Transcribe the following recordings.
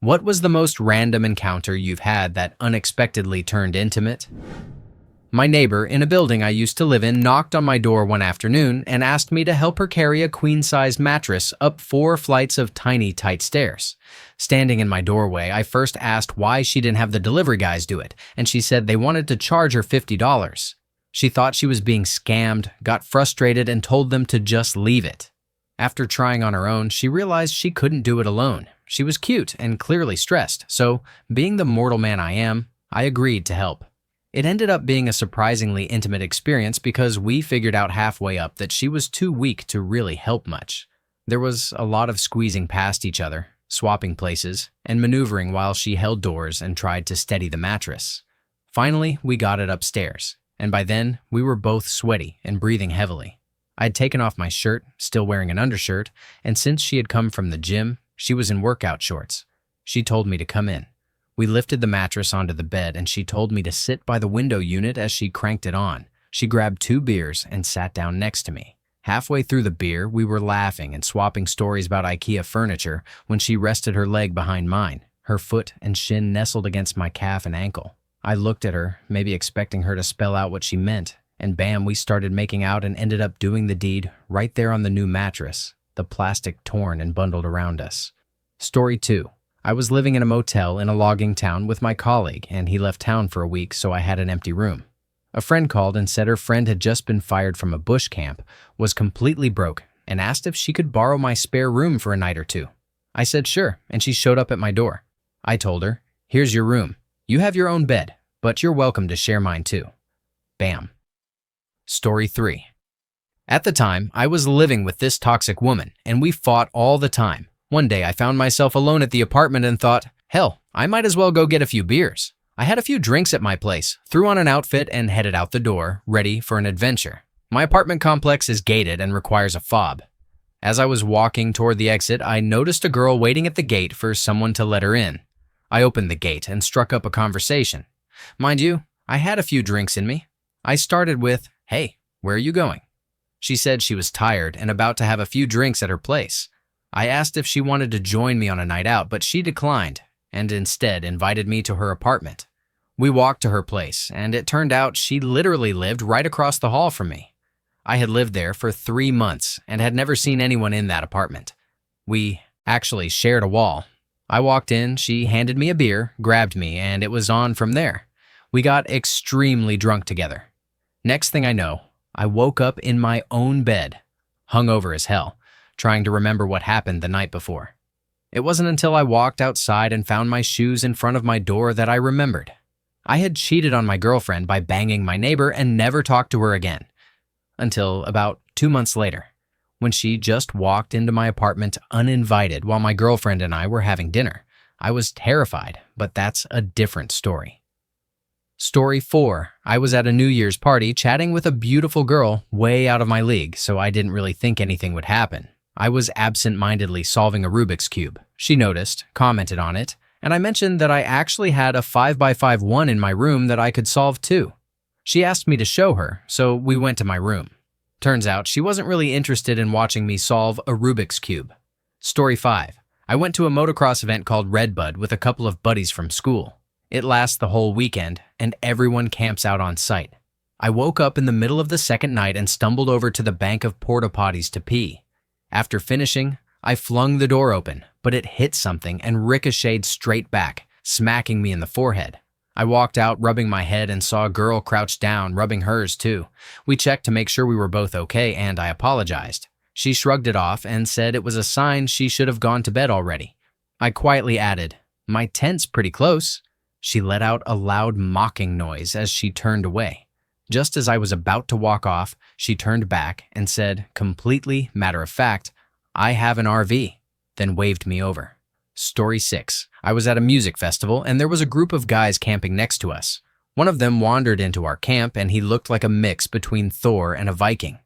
What was the most random encounter you've had that unexpectedly turned intimate? My neighbor in a building I used to live in knocked on my door one afternoon and asked me to help her carry a queen-size mattress up 4 flights of tiny, tight stairs. Standing in my doorway, I first asked why she didn't have the delivery guys do it, and she said they wanted to charge her $50. She thought she was being scammed, got frustrated, and told them to just leave it. After trying on her own, she realized she couldn't do it alone. She was cute and clearly stressed, so, being the mortal man I am, I agreed to help. It ended up being a surprisingly intimate experience because we figured out halfway up that she was too weak to really help much. There was a lot of squeezing past each other, swapping places, and maneuvering while she held doors and tried to steady the mattress. Finally, we got it upstairs, and by then, we were both sweaty and breathing heavily. I had taken off my shirt, still wearing an undershirt, and since she had come from the gym, she was in workout shorts. She told me to come in. We lifted the mattress onto the bed and she told me to sit by the window unit as she cranked it on. She grabbed 2 beers and sat down next to me. Halfway through the beer, we were laughing and swapping stories about IKEA furniture when she rested her leg behind mine. Her foot and shin nestled against my calf and ankle. I looked at her, maybe expecting her to spell out what she meant, and bam, we started making out and ended up doing the deed right there on the new mattress, the plastic torn and bundled around us. Story 2. I was living in a motel in a logging town with my colleague, and he left town for a week, so I had an empty room. A friend called and said her friend had just been fired from a bush camp, was completely broke, and asked if she could borrow my spare room for a night or two. I said sure, and she showed up at my door. I told her, "Here's your room. You have your own bed, but you're welcome to share mine too." Bam. Story 3. At the time, I was living with this toxic woman, and we fought all the time. One day, I found myself alone at the apartment and thought, hell, I might as well go get a few beers. I had a few drinks at my place, threw on an outfit, and headed out the door, ready for an adventure. My apartment complex is gated and requires a fob. As I was walking toward the exit, I noticed a girl waiting at the gate for someone to let her in. I opened the gate and struck up a conversation. Mind you, I had a few drinks in me. I started with, "Hey, where are you going?" She said she was tired and about to have a few drinks at her place. I asked if she wanted to join me on a night out, but she declined and instead invited me to her apartment. We walked to her place, and it turned out she literally lived right across the hall from me. I had lived there for 3 months and had never seen anyone in that apartment. We actually shared a wall. I walked in, she handed me a beer, grabbed me, and it was on from there. We got extremely drunk together. Next thing I know, I woke up in my own bed, hungover as hell, trying to remember what happened the night before. It wasn't until I walked outside and found my shoes in front of my door that I remembered. I had cheated on my girlfriend by banging my neighbor and never talked to her again. Until about 2 months later, when she just walked into my apartment uninvited while my girlfriend and I were having dinner. I was terrified, but that's a different story. Story 4. I was at a New Year's party chatting with a beautiful girl way out of my league, so I didn't really think anything would happen. I was absent-mindedly solving a Rubik's Cube. She noticed, commented on it, and I mentioned that I actually had a 5x5 one in my room that I could solve too. She asked me to show her, so we went to my room. Turns out she wasn't really interested in watching me solve a Rubik's Cube. Story 5. I went to a motocross event called Redbud with a couple of buddies from school. It lasts the whole weekend, and everyone camps out on site. I woke up in the middle of the second night and stumbled over to the bank of porta potties to pee. After finishing, I flung the door open, but it hit something and ricocheted straight back, smacking me in the forehead. I walked out rubbing my head and saw a girl crouched down, rubbing hers too. We checked to make sure we were both okay, and I apologized. She shrugged it off and said it was a sign she should have gone to bed already. I quietly added, "My tent's pretty close." She let out a loud mocking noise as she turned away. Just as I was about to walk off, she turned back and said, completely matter of fact, "I have an RV," then waved me over. Story 6. I was at a music festival and there was a group of guys camping next to us. One of them wandered into our camp and he looked like a mix between Thor and a Viking.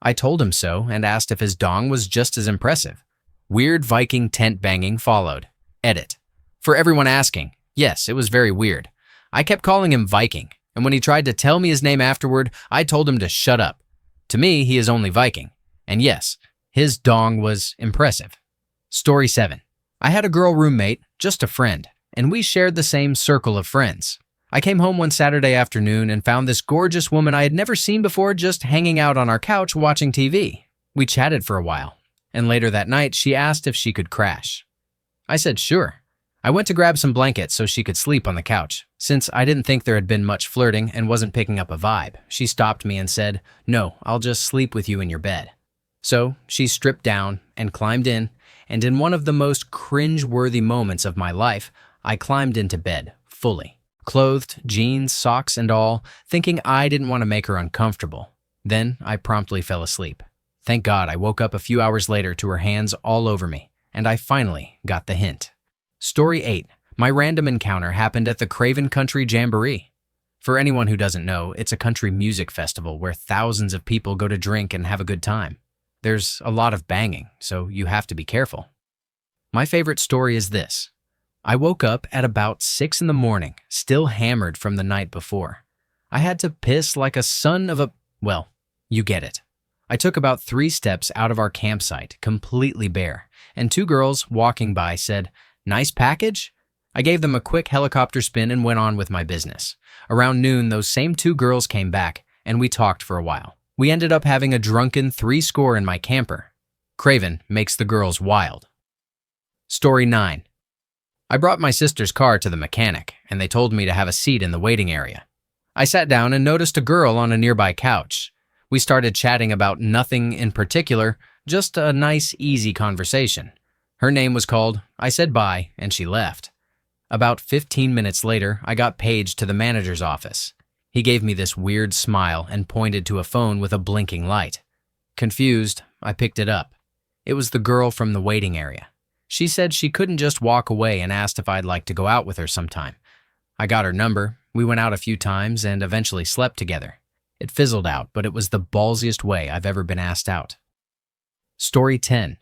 I told him so and asked if his dong was just as impressive. Weird Viking tent banging followed. Edit. For everyone asking, yes, it was very weird. I kept calling him Viking, and when he tried to tell me his name afterward, I told him to shut up. To me, he is only Viking. And yes, his dong was impressive. Story 7. I had a girl roommate, just a friend, and we shared the same circle of friends. I came home one Saturday afternoon and found this gorgeous woman I had never seen before just hanging out on our couch watching TV. We chatted for a while, and later that night she asked if she could crash. I said sure. I went to grab some blankets so she could sleep on the couch. Since I didn't think there had been much flirting and wasn't picking up a vibe, she stopped me and said, "No, I'll just sleep with you in your bed." So she stripped down and climbed in, and in one of the most cringe-worthy moments of my life, I climbed into bed, fully. Clothed, jeans, socks, and all, thinking I didn't want to make her uncomfortable. Then I promptly fell asleep. Thank God I woke up a few hours later to her hands all over me, and I finally got the hint. Story 8. My random encounter happened at the Craven Country Jamboree. For anyone who doesn't know, it's a country music festival where thousands of people go to drink and have a good time. There's a lot of banging, so you have to be careful. My favorite story is this. I woke up at about 6 in the morning, still hammered from the night before. I had to piss like a son of a... well, you get it. I took about 3 steps out of our campsite, completely bare, and 2 girls walking by said, "Nice package?" I gave them a quick helicopter spin and went on with my business. Around noon, those same 2 girls came back, and we talked for a while. We ended up having a drunken 3-score in my camper. Craven makes the girls wild. Story 9. I brought my sister's car to the mechanic, and they told me to have a seat in the waiting area. I sat down and noticed a girl on a nearby couch. We started chatting about nothing in particular, just a nice, easy conversation. Her name was called, I said bye, and she left. About 15 minutes later, I got paged to the manager's office. He gave me this weird smile and pointed to a phone with a blinking light. Confused, I picked it up. It was the girl from the waiting area. She said she couldn't just walk away and asked if I'd like to go out with her sometime. I got her number, we went out a few times, and eventually slept together. It fizzled out, but it was the ballsiest way I've ever been asked out. Story 10.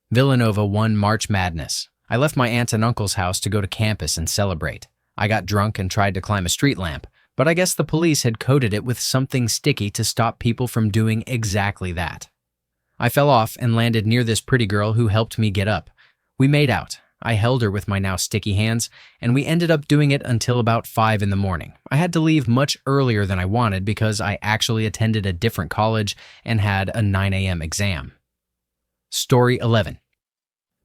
Villanova won March Madness. I left my aunt and uncle's house to go to campus and celebrate. I got drunk and tried to climb a street lamp, but I guess the police had coated it with something sticky to stop people from doing exactly that. I fell off and landed near this pretty girl who helped me get up. We made out. I held her with my now sticky hands, and we ended up doing it until about 5 in the morning. I had to leave much earlier than I wanted because I actually attended a different college and had a 9 a.m. exam. Story 11.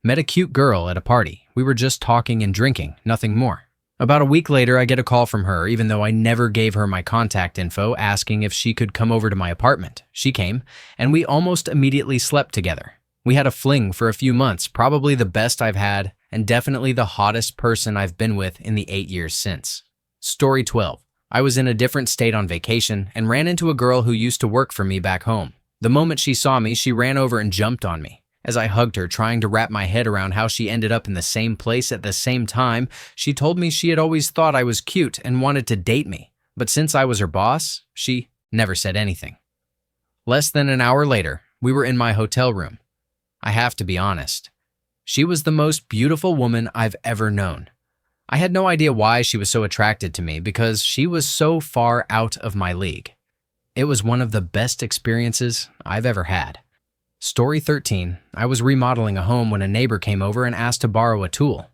Met a cute girl at a party. We were just talking and drinking, nothing more. About a week later, I get a call from her, even though I never gave her my contact info, asking if she could come over to my apartment. She came, and we almost immediately slept together. We had a fling for a few months, probably the best I've had, and definitely the hottest person I've been with in the 8 years since. Story 12. I was in a different state on vacation and ran into a girl who used to work for me back home. The moment she saw me, she ran over and jumped on me. As I hugged her, trying to wrap my head around how she ended up in the same place at the same time, she told me she had always thought I was cute and wanted to date me. But since I was her boss, she never said anything. Less than an hour later, we were in my hotel room. I have to be honest. She was the most beautiful woman I've ever known. I had no idea why she was so attracted to me because she was so far out of my league. It was one of the best experiences I've ever had. Story 13. I was remodeling a home when a neighbor came over and asked to borrow a tool.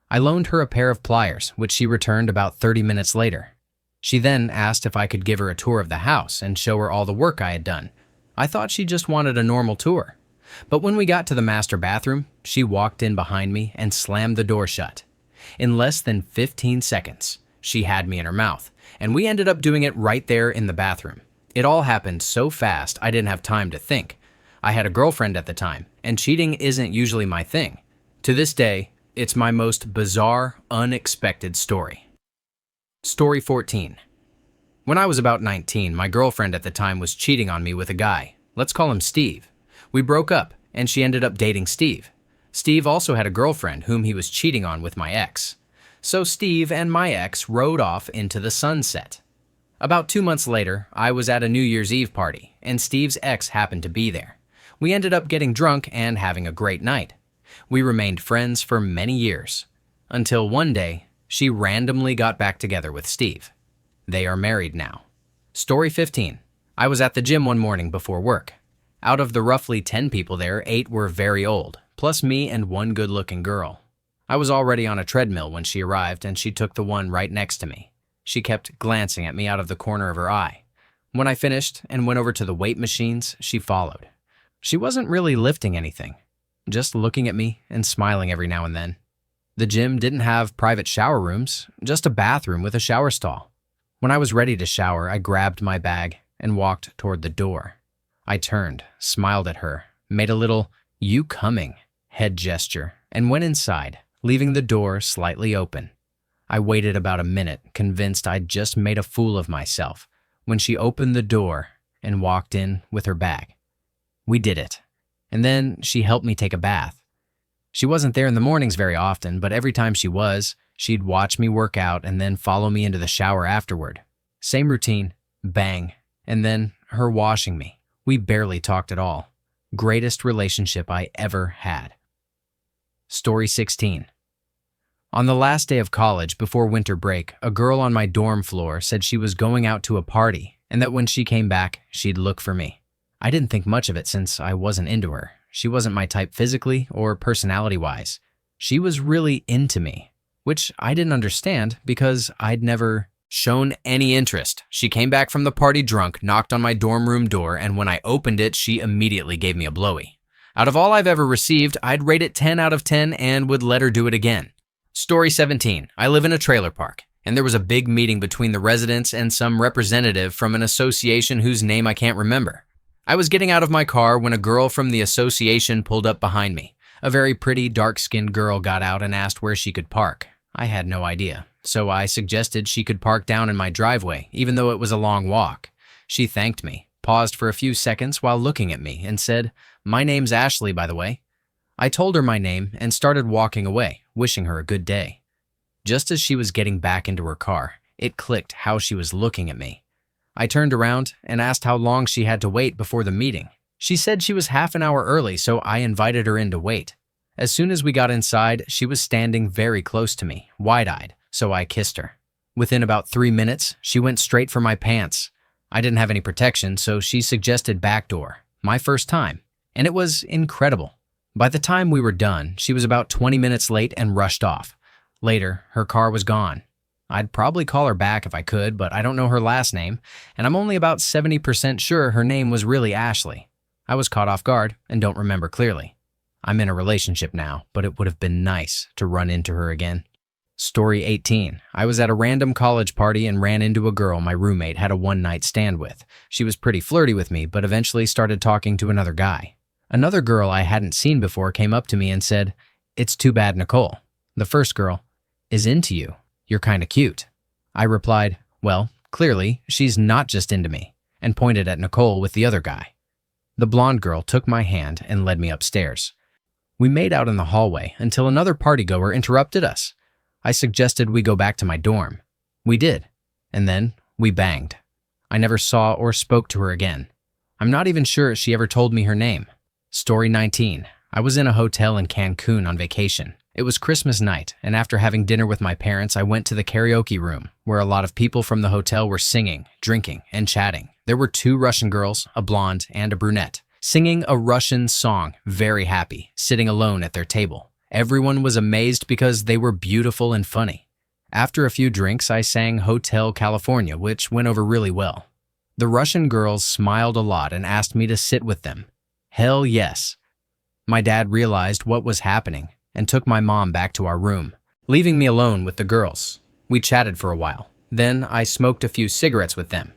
I loaned her a pair of pliers, which she returned about 30 minutes later. She then asked if I could give her a tour of the house and show her all the work I had done. I thought she just wanted a normal tour. But when we got to the master bathroom, she walked in behind me and slammed the door shut. In less than 15 seconds, she had me in her mouth, and we ended up doing it right there in the bathroom. It all happened so fast I didn't have time to think. I had a girlfriend at the time, and cheating isn't usually my thing. To this day, it's my most bizarre, unexpected story. Story 14. When I was about 19, my girlfriend at the time was cheating on me with a guy. Let's call him Steve. We broke up, and she ended up dating Steve. Steve also had a girlfriend whom he was cheating on with my ex. So Steve and my ex rode off into the sunset. About 2 months later, I was at a New Year's Eve party, and Steve's ex happened to be there. We ended up getting drunk and having a great night. We remained friends for many years, until one day, she randomly got back together with Steve. They are married now. Story 15. I was at the gym one morning before work. Out of the roughly 10 people there, 8 were very old, plus me and one good-looking girl. I was already on a treadmill when she arrived, and she took the one right next to me. She kept glancing at me out of the corner of her eye. When I finished and went over to the weight machines, she followed. She wasn't really lifting anything, just looking at me and smiling every now and then. The gym didn't have private shower rooms, just a bathroom with a shower stall. When I was ready to shower, I grabbed my bag and walked toward the door. I turned, smiled at her, made a little "you coming" head gesture, and went inside, leaving the door slightly open. I waited about a minute, convinced I'd just made a fool of myself, when she opened the door and walked in with her bag. We did it, and then she helped me take a bath. She wasn't there in the mornings very often, but every time she was, she'd watch me work out and then follow me into the shower afterward. Same routine, bang, and then her washing me. We barely talked at all. Greatest relationship I ever had. Story 16. On the last day of college before winter break, a girl on my dorm floor said she was going out to a party and that when she came back, she'd look for me. I didn't think much of it since I wasn't into her. She wasn't my type physically or personality-wise. She was really into me, which I didn't understand because I'd never shown any interest. She came back from the party drunk, knocked on my dorm room door, and when I opened it, she immediately gave me a blowy. Out of all I've ever received, I'd rate it 10 out of 10 and would let her do it again. Story 17. I live in a trailer park, and there was a big meeting between the residents and some representative from an association whose name I can't remember. I was getting out of my car when a girl from the association pulled up behind me. A very pretty, dark-skinned girl got out and asked where she could park. I had no idea, so I suggested she could park down in my driveway, even though it was a long walk. She thanked me, paused for a few seconds while looking at me, and said, "My name's Ashley, by the way." I told her my name and started walking away, wishing her a good day. Just as she was getting back into her car, it clicked how she was looking at me. I turned around and asked how long she had to wait before the meeting. She said she was half an hour early, so I invited her in to wait. As soon as we got inside, she was standing very close to me, wide-eyed, so I kissed her. Within about 3 minutes, she went straight for my pants. I didn't have any protection, so she suggested back door, my first time, and it was incredible. By the time we were done, she was about 20 minutes late and rushed off. Later, her car was gone. I'd probably call her back if I could, but I don't know her last name, and I'm only about 70% sure her name was really Ashley. I was caught off guard and don't remember clearly. I'm in a relationship now, but it would have been nice to run into her again. Story 18. I was at a random college party and ran into a girl my roommate had a one-night stand with. She was pretty flirty with me, but eventually started talking to another guy. Another girl I hadn't seen before came up to me and said, "It's too bad Nicole, the first girl, is into you. You're kinda cute." I replied, "Well, clearly, she's not just into me," and pointed at Nicole with the other guy. The blonde girl took my hand and led me upstairs. We made out in the hallway until another partygoer interrupted us. I suggested we go back to my dorm. We did, and then we banged. I never saw or spoke to her again. I'm not even sure she ever told me her name. Story 19. I was in a hotel in Cancun on vacation. It was Christmas night, and after having dinner with my parents, I went to the karaoke room, where a lot of people from the hotel were singing, drinking, and chatting. There were 2 Russian girls, a blonde and a brunette, singing a Russian song, very happy, sitting alone at their table. Everyone was amazed because they were beautiful and funny. After a few drinks, I sang Hotel California, which went over really well. The Russian girls smiled a lot and asked me to sit with them. Hell yes. My dad realized what was happening and took my mom back to our room, leaving me alone with the girls. We chatted for a while. Then I smoked a few cigarettes with them.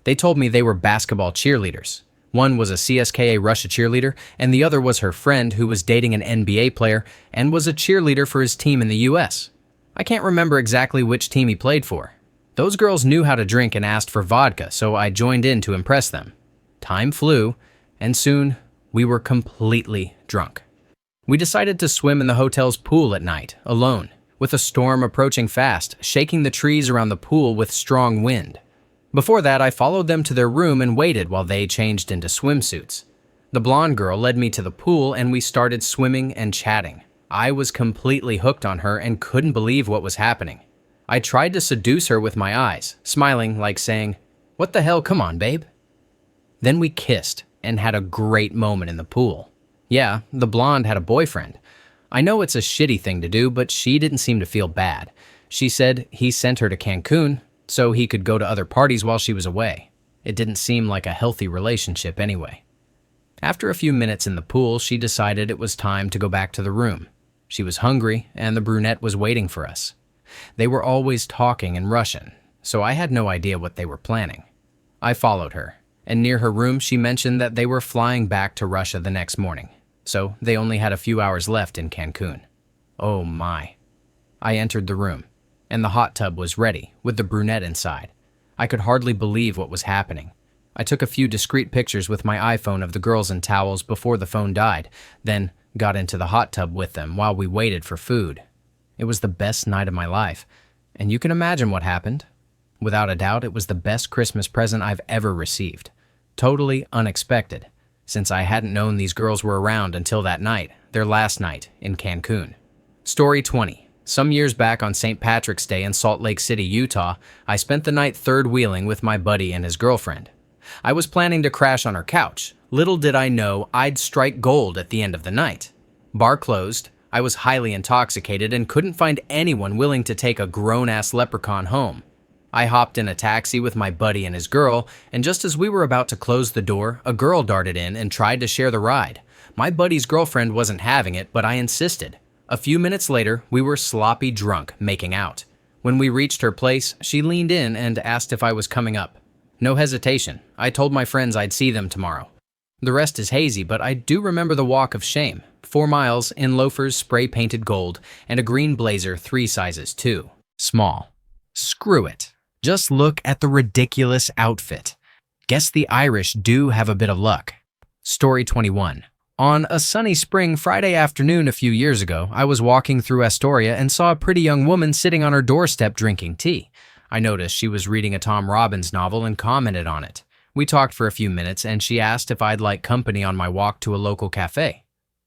They told me they were basketball cheerleaders. One was a CSKA Russia cheerleader, and the other was her friend who was dating an NBA player and was a cheerleader for his team in the US. I can't remember exactly which team he played for. Those girls knew how to drink and asked for vodka, so I joined in to impress them. Time flew, and soon we were completely drunk. We decided to swim in the hotel's pool at night, alone, with a storm approaching fast, shaking the trees around the pool with strong wind. Before that, I followed them to their room and waited while they changed into swimsuits. The blonde girl led me to the pool and we started swimming and chatting. I was completely hooked on her and couldn't believe what was happening. I tried to seduce her with my eyes, smiling like saying, "What the hell, come on, babe." Then we kissed and had a great moment in the pool. Yeah, the blonde had a boyfriend. I know it's a shitty thing to do, but she didn't seem to feel bad. She said he sent her to Cancun so he could go to other parties while she was away. It didn't seem like a healthy relationship anyway. After a few minutes in the pool, she decided it was time to go back to the room. She was hungry, and the brunette was waiting for us. They were always talking in Russian, so I had no idea what they were planning. I followed her, and near her room she mentioned that they were flying back to Russia the next morning, so they only had a few hours left in Cancun. Oh my. I entered the room, and the hot tub was ready, with the brunette inside. I could hardly believe what was happening. I took a few discreet pictures with my iPhone of the girls in towels before the phone died, then got into the hot tub with them while we waited for food. It was the best night of my life, and you can imagine what happened. Without a doubt, it was the best Christmas present I've ever received. Totally unexpected, since I hadn't known these girls were around until that night, their last night in Cancun. Story 20. Some years back on St. Patrick's Day in Salt Lake City, Utah, I spent the night third-wheeling with my buddy and his girlfriend. I was planning to crash on her couch. Little did I know I'd strike gold at the end of the night. Bar closed, I was highly intoxicated and couldn't find anyone willing to take a grown-ass leprechaun home. I hopped in a taxi with my buddy and his girl, and just as we were about to close the door, a girl darted in and tried to share the ride. My buddy's girlfriend wasn't having it, but I insisted. A few minutes later, we were sloppy drunk, making out. When we reached her place, she leaned in and asked if I was coming up. No hesitation. I told my friends I'd see them tomorrow. The rest is hazy, but I do remember the walk of shame. 4 miles in loafers spray-painted gold and a green blazer 3 sizes too small. Screw it. Just look at the ridiculous outfit. Guess the Irish do have a bit of luck. Story 21. On a sunny spring Friday afternoon a few years ago, I was walking through Astoria and saw a pretty young woman sitting on her doorstep drinking tea. I noticed she was reading a Tom Robbins novel and commented on it. We talked for a few minutes and she asked if I'd like company on my walk to a local cafe.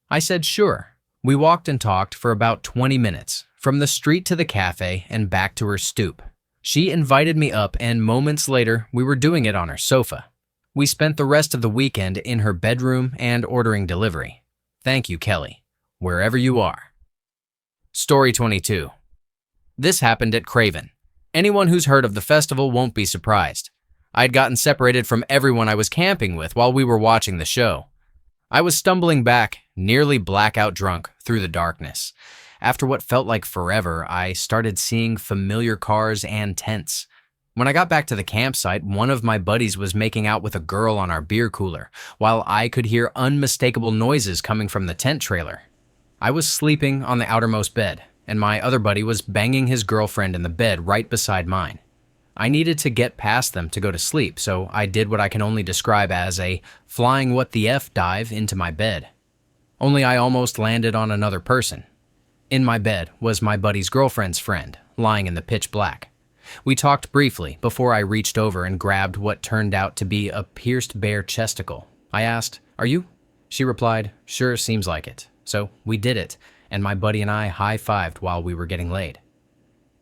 I said sure. We walked and talked for about 20 minutes, from the street to the cafe and back to her stoop. She invited me up and moments later we were doing it on her sofa. We spent the rest of the weekend in her bedroom and ordering delivery. Thank you, Kelly, wherever you are. Story 22. This happened at Craven. Anyone who's heard of the festival won't be surprised. I'd gotten separated from everyone I was camping with while we were watching the show. I was stumbling back, nearly blackout drunk, through the darkness. After what felt like forever, I started seeing familiar cars and tents. When I got back to the campsite, one of my buddies was making out with a girl on our beer cooler, while I could hear unmistakable noises coming from the tent trailer. I was sleeping on the outermost bed, and my other buddy was banging his girlfriend in the bed right beside mine. I needed to get past them to go to sleep, so I did what I can only describe as a flying what the F dive into my bed. Only I almost landed on another person. In my bed was my buddy's girlfriend's friend, lying in the pitch black. We talked briefly before I reached over and grabbed what turned out to be a pierced bare chesticle. I asked, "Are you?" She replied, "Sure, seems like it." So we did it, and my buddy and I high-fived while we were getting laid.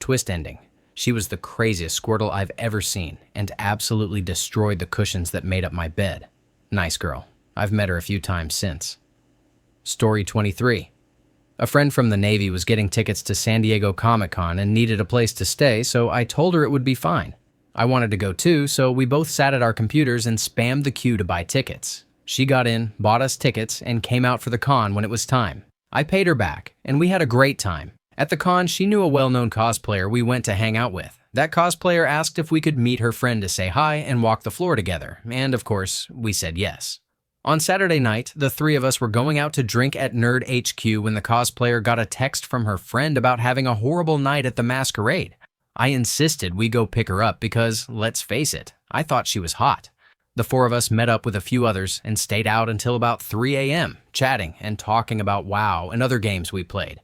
Twist ending. She was the craziest squirtle I've ever seen and absolutely destroyed the cushions that made up my bed. Nice girl. I've met her a few times since. Story 23. A friend from the Navy was getting tickets to San Diego Comic-Con and needed a place to stay, so I told her it would be fine. I wanted to go too, so we both sat at our computers and spammed the queue to buy tickets. She got in, bought us tickets, and came out for the con when it was time. I paid her back, and we had a great time. At the con, she knew a well-known cosplayer we went to hang out with. That cosplayer asked if we could meet her friend to say hi and walk the floor together, and of course, we said yes. On Saturday night, the 3 of us were going out to drink at Nerd HQ when the cosplayer got a text from her friend about having a horrible night at the masquerade. I insisted we go pick her up because, let's face it, I thought she was hot. The 4 of us met up with a few others and stayed out until about 3 a.m., chatting and talking about WoW and other games we played.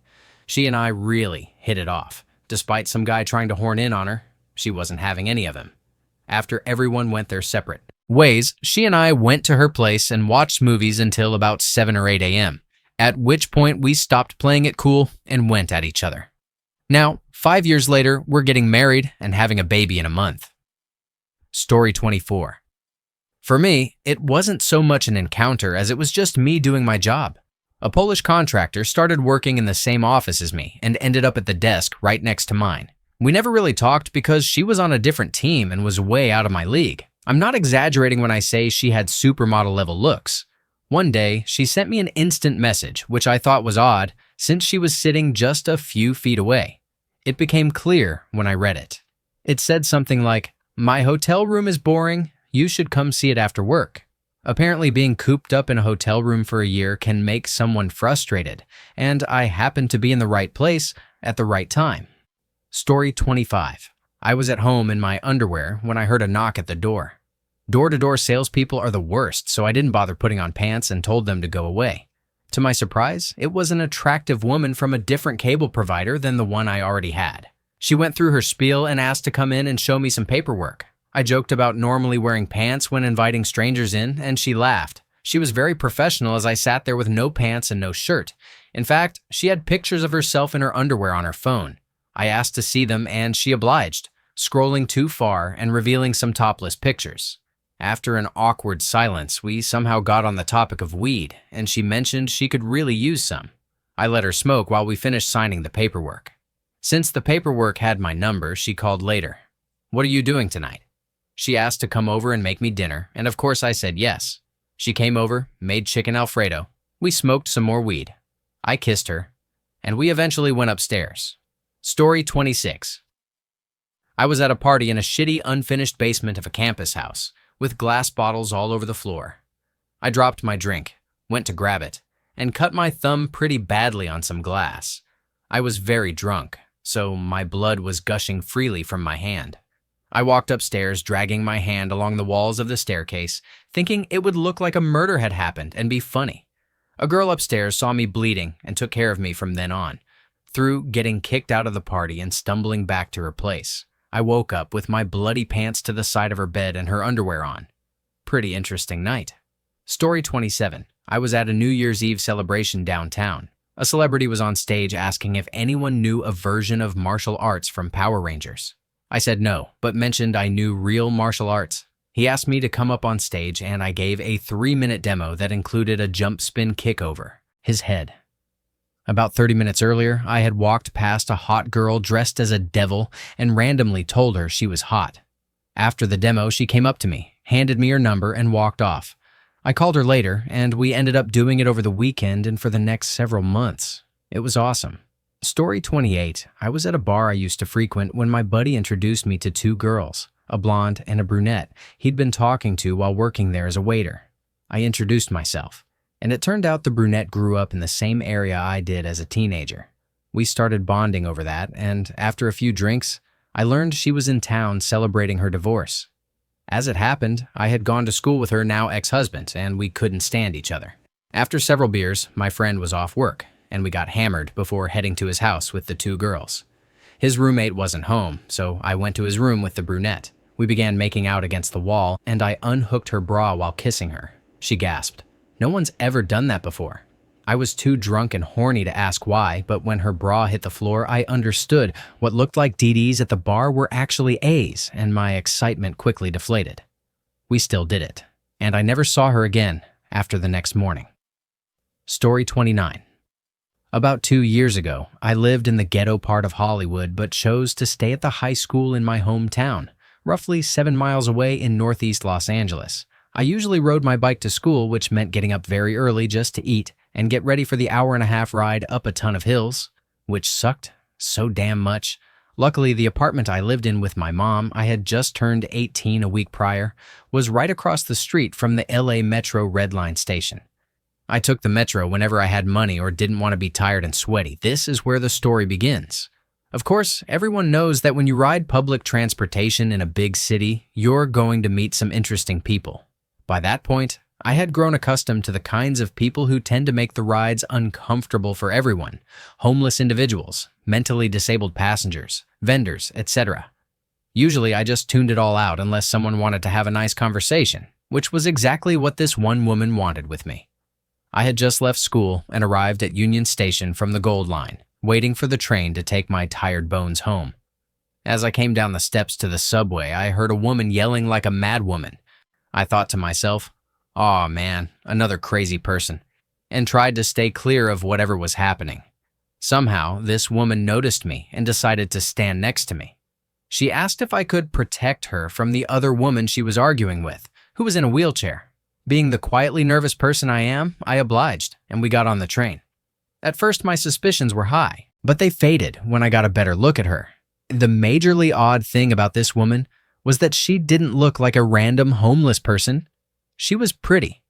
She and I really hit it off. Despite some guy trying to horn in on her, she wasn't having any of him. After everyone went their separate ways, she and I went to her place and watched movies until about 7 or 8 a.m., at which point we stopped playing it cool and went at each other. Now, 5 years later, we're getting married and having a baby in a month. Story 24. For me, it wasn't so much an encounter as it was just me doing my job. A Polish contractor started working in the same office as me and ended up at the desk right next to mine. We never really talked because she was on a different team and was way out of my league. I'm not exaggerating when I say she had supermodel level looks. One day, she sent me an instant message, which I thought was odd since she was sitting just a few feet away. It became clear when I read it. It said something like, "My hotel room is boring. You should come see it after work." Apparently, being cooped up in a hotel room for a year can make someone frustrated, and I happened to be in the right place at the right time. Story 25. I was at home in my underwear when I heard a knock at the door. Door-to-door salespeople are the worst, so I didn't bother putting on pants and told them to go away. To my surprise, it was an attractive woman from a different cable provider than the one I already had. She went through her spiel and asked to come in and show me some paperwork. I joked about normally wearing pants when inviting strangers in, and she laughed. She was very professional as I sat there with no pants and no shirt. In fact, she had pictures of herself in her underwear on her phone. I asked to see them, and she obliged, scrolling too far and revealing some topless pictures. After an awkward silence, we somehow got on the topic of weed, and she mentioned she could really use some. I let her smoke while we finished signing the paperwork. Since the paperwork had my number, she called later. "What are you doing tonight?" She asked to come over and make me dinner, and of course I said yes. She came over, made chicken Alfredo. We smoked some more weed. I kissed her, and we eventually went upstairs. Story 26. I was at a party in a shitty, unfinished basement of a campus house, with glass bottles all over the floor. I dropped my drink, went to grab it, and cut my thumb pretty badly on some glass. I was very drunk, so my blood was gushing freely from my hand. I walked upstairs, dragging my hand along the walls of the staircase, thinking it would look like a murder had happened and be funny. A girl upstairs saw me bleeding and took care of me from then on, through getting kicked out of the party and stumbling back to her place. I woke up with my bloody pants to the side of her bed and her underwear on. Pretty interesting night. Story 27. I was at a New Year's Eve celebration downtown. A celebrity was on stage asking if anyone knew a version of martial arts from Power Rangers. I said no, but mentioned I knew real martial arts. He asked me to come up on stage, and I gave a 3-minute demo that included a jump spin kick over his head. About 30 minutes earlier, I had walked past a hot girl dressed as a devil and randomly told her she was hot. After the demo, she came up to me, handed me her number, and walked off. I called her later, and we ended up doing it over the weekend and for the next several months. It was awesome. Story 28. I was at a bar I used to frequent when my buddy introduced me to 2 girls, a blonde and a brunette he'd been talking to while working there as a waiter. I introduced myself, and it turned out the brunette grew up in the same area I did as a teenager. We started bonding over that, and after a few drinks, I learned she was in town celebrating her divorce. As it happened, I had gone to school with her now ex-husband, and we couldn't stand each other. After several beers, my friend was off work, and we got hammered before heading to his house with the 2 girls. His roommate wasn't home, so I went to his room with the brunette. We began making out against the wall, and I unhooked her bra while kissing her. She gasped. No one's ever done that before. I was too drunk and horny to ask why, but when her bra hit the floor, I understood what looked like DDs at the bar were actually A's, and my excitement quickly deflated. We still did it, and I never saw her again after the next morning. Story 29. About 2 years ago, I lived in the ghetto part of Hollywood but chose to stay at the high school in my hometown, roughly 7 miles away in northeast Los Angeles. I usually rode my bike to school, which meant getting up very early just to eat and get ready for the hour-and-a-half ride up a ton of hills, which sucked so damn much. Luckily, the apartment I lived in with my mom, I had just turned 18 a week prior, was right across the street from the LA Metro Red Line station. I took the Metro whenever I had money or didn't want to be tired and sweaty. This is where the story begins. Of course, everyone knows that when you ride public transportation in a big city, you're going to meet some interesting people. By that point, I had grown accustomed to the kinds of people who tend to make the rides uncomfortable for everyone: homeless individuals, mentally disabled passengers, vendors, etc. Usually, I just tuned it all out unless someone wanted to have a nice conversation, which was exactly what this one woman wanted with me. I had just left school and arrived at Union Station from the Gold Line, waiting for the train to take my tired bones home. As I came down the steps to the subway, I heard a woman yelling like a madwoman. I thought to myself, "Aw man, another crazy person." and tried to stay clear of whatever was happening. Somehow, this woman noticed me and decided to stand next to me. She asked if I could protect her from the other woman she was arguing with, who was in a wheelchair. Being the quietly nervous person I am, I obliged, and we got on the train. At first, my suspicions were high, but they faded when I got a better look at her. The majorly odd thing about this woman was that she didn't look like a random homeless person. She was pretty.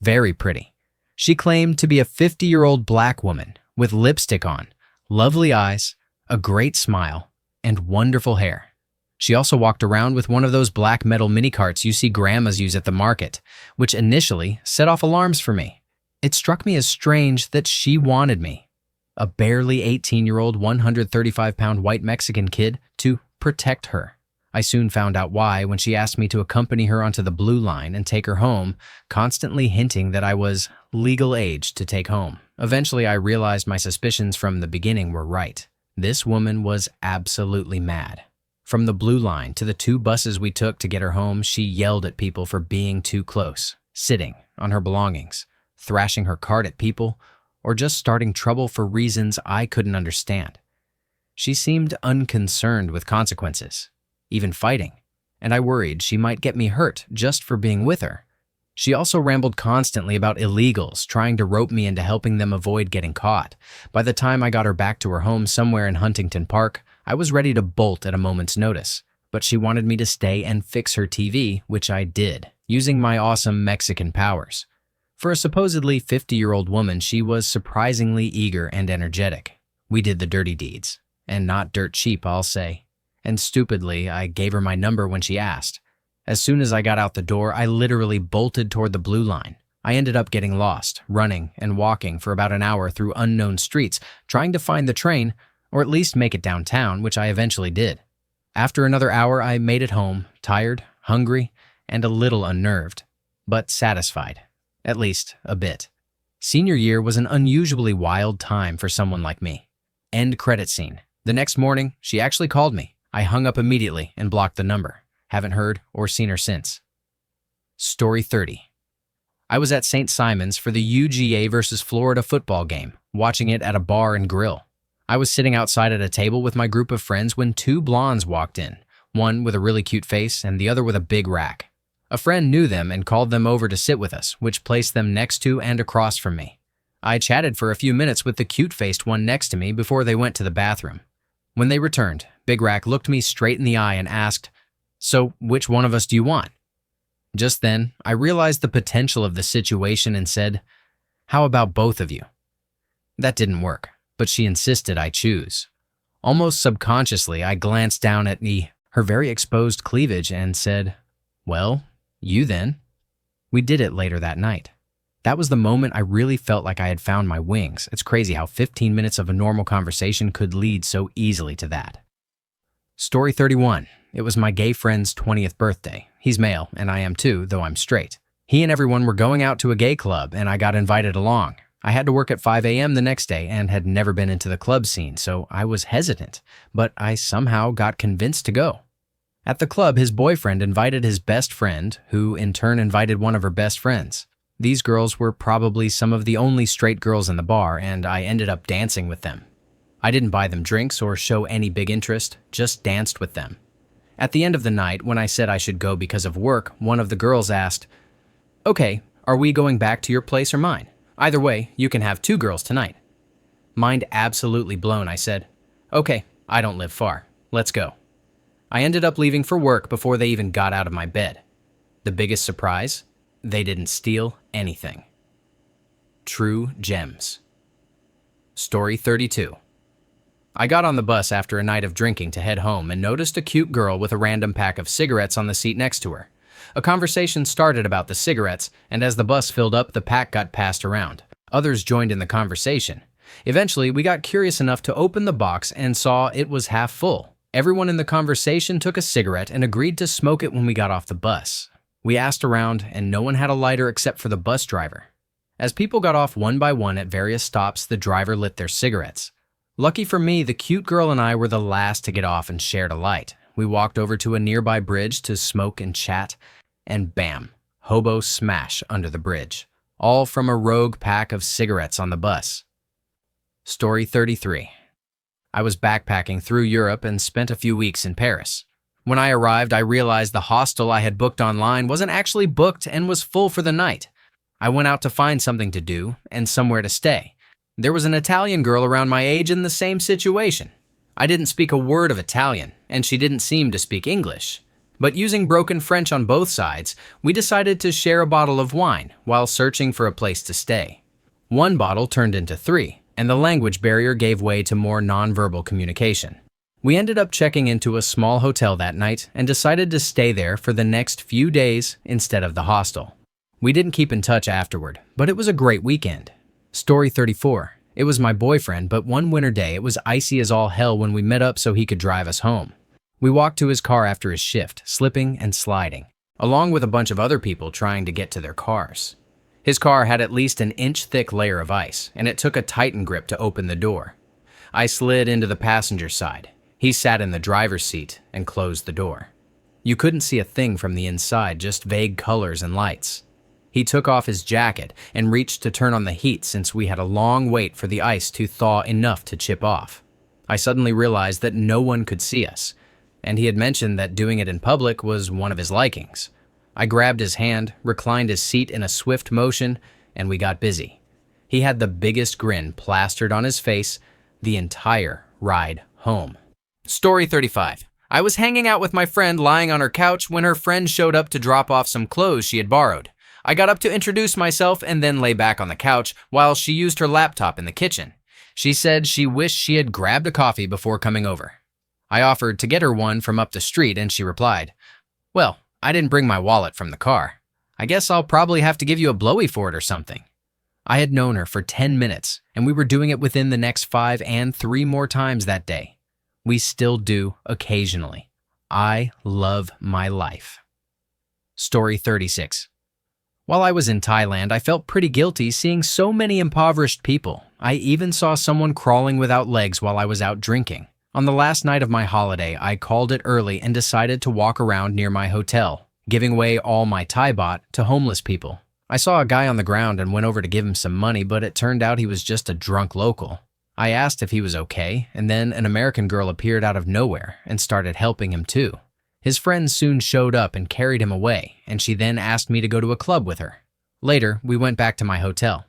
Very pretty. She claimed to be a 50-year-old black woman with lipstick on, lovely eyes, a great smile, and wonderful hair. She also walked around with one of those black metal mini carts you see grandmas use at the market, which initially set off alarms for me. It struck me as strange that she wanted me, a barely 18-year-old, 135-pound white Mexican kid, to protect her. I soon found out why when she asked me to accompany her onto the blue line and take her home, constantly hinting that I was legal age to take home. Eventually, I realized my suspicions from the beginning were right. This woman was absolutely mad. From the blue line to the 2 buses we took to get her home, she yelled at people for being too close, sitting on her belongings, thrashing her cart at people, or just starting trouble for reasons I couldn't understand. She seemed unconcerned with consequences, even fighting, and I worried she might get me hurt just for being with her. She also rambled constantly about illegals trying to rope me into helping them avoid getting caught. By the time I got her back to her home somewhere in Huntington Park, I was ready to bolt at a moment's notice, but she wanted me to stay and fix her TV, which I did, using my awesome Mexican powers. For a supposedly 50-year-old woman, she was surprisingly eager and energetic. We did the dirty deeds, and not dirt cheap, I'll say. And stupidly, I gave her my number when she asked. As soon as I got out the door, I literally bolted toward the blue line. I ended up getting lost, running and walking for about an hour through unknown streets, trying to find the train, or at least make it downtown, which I eventually did. After another hour, I made it home, tired, hungry, and a little unnerved, but satisfied, at least a bit. Senior year was an unusually wild time for someone like me. End credit scene. The next morning, she actually called me. I hung up immediately and blocked the number. Haven't heard or seen her since. Story 30. I was at St. Simon's for the UGA versus Florida football game, watching it at a bar and grill. I was sitting outside at a table with my group of friends when 2 blondes walked in, one with a really cute face and the other with a big rack. A friend knew them and called them over to sit with us, which placed them next to and across from me. I chatted for a few minutes with the cute-faced one next to me before they went to the bathroom. When they returned, Big Rack looked me straight in the eye and asked, "So, which one of us do you want?" Just then, I realized the potential of the situation and said, "How about both of you?" That didn't work, but she insisted I choose. Almost subconsciously, I glanced down at her very exposed cleavage and said, "Well, you then." We did it later that night. That was the moment I really felt like I had found my wings. It's crazy how 15 minutes of a normal conversation could lead so easily to that. Story 31. It was my gay friend's 20th birthday. He's male, and I am too, though I'm straight. He and everyone were going out to a gay club, and I got invited along. I had to work at 5 a.m. the next day and had never been into the club scene, so I was hesitant, but I somehow got convinced to go. At the club, his boyfriend invited his best friend, who in turn invited one of her best friends. These girls were probably some of the only straight girls in the bar, and I ended up dancing with them. I didn't buy them drinks or show any big interest, just danced with them. At the end of the night, when I said I should go because of work, one of the girls asked, "Okay, are we going back to your place or mine? Either way, you can have 2 girls tonight." Mind absolutely blown, I said, "Okay, I don't live far. Let's go." I ended up leaving for work before they even got out of my bed. The biggest surprise? They didn't steal anything. True gems. Story 32. I got on the bus after a night of drinking to head home and noticed a cute girl with a random pack of cigarettes on the seat next to her. A conversation started about the cigarettes, and as the bus filled up, the pack got passed around. Others joined in the conversation. Eventually, we got curious enough to open the box and saw it was half full. Everyone in the conversation took a cigarette and agreed to smoke it when we got off the bus. We asked around, and no one had a lighter except for the bus driver. As people got off one by one at various stops, the driver lit their cigarettes. Lucky for me, the cute girl and I were the last to get off and shared a light. We walked over to a nearby bridge to smoke and chat, and bam, hobo smash under the bridge. all from a rogue pack of cigarettes on the bus. Story 33. I was backpacking through Europe and spent a few weeks in Paris. When I arrived, I realized the hostel I had booked online wasn't actually booked and was full for the night. I went out to find something to do and somewhere to stay. There was an Italian girl around my age in the same situation. I didn't speak a word of Italian, and she didn't seem to speak English. But using broken French on both sides, we decided to share a bottle of wine while searching for a place to stay. One bottle turned into 3, and the language barrier gave way to more nonverbal communication. We ended up checking into a small hotel that night and decided to stay there for the next few days instead of the hostel. We didn't keep in touch afterward, but it was a great weekend. Story 34. It was my boyfriend, but one winter day it was icy as all hell when we met up so he could drive us home. We walked to his car after his shift, slipping and sliding, along with a bunch of other people trying to get to their cars. His car had at least an inch-thick layer of ice, and it took a Titan grip to open the door. I slid into the passenger side. He sat in the driver's seat and closed the door. You couldn't see a thing from the inside, just vague colors and lights. He took off his jacket and reached to turn on the heat since we had a long wait for the ice to thaw enough to chip off. I suddenly realized that no one could see us, and he had mentioned that doing it in public was one of his likings. I grabbed his hand, reclined his seat in a swift motion, and we got busy. He had the biggest grin plastered on his face the entire ride home. Story 35. I was hanging out with my friend lying on her couch when her friend showed up to drop off some clothes she had borrowed. I got up to introduce myself and then lay back on the couch while she used her laptop in the kitchen. She said she wished she had grabbed a coffee before coming over. I offered to get her one from up the street and she replied, "Well, I didn't bring my wallet from the car. I guess I'll probably have to give you a blowy for it or something." I had known her for 10 minutes and we were doing it within the next 5 and 3 more times that day. We still do occasionally. I love my life. Story 36. While I was in Thailand, I felt pretty guilty seeing so many impoverished people. I even saw someone crawling without legs while I was out drinking. On the last night of my holiday, I called it early and decided to walk around near my hotel, giving away all my Thai baht to homeless people. I saw a guy on the ground and went over to give him some money, but it turned out he was just a drunk local. I asked if he was okay, and then an American girl appeared out of nowhere and started helping him too. His friends soon showed up and carried him away, and she then asked me to go to a club with her. Later, we went back to my hotel.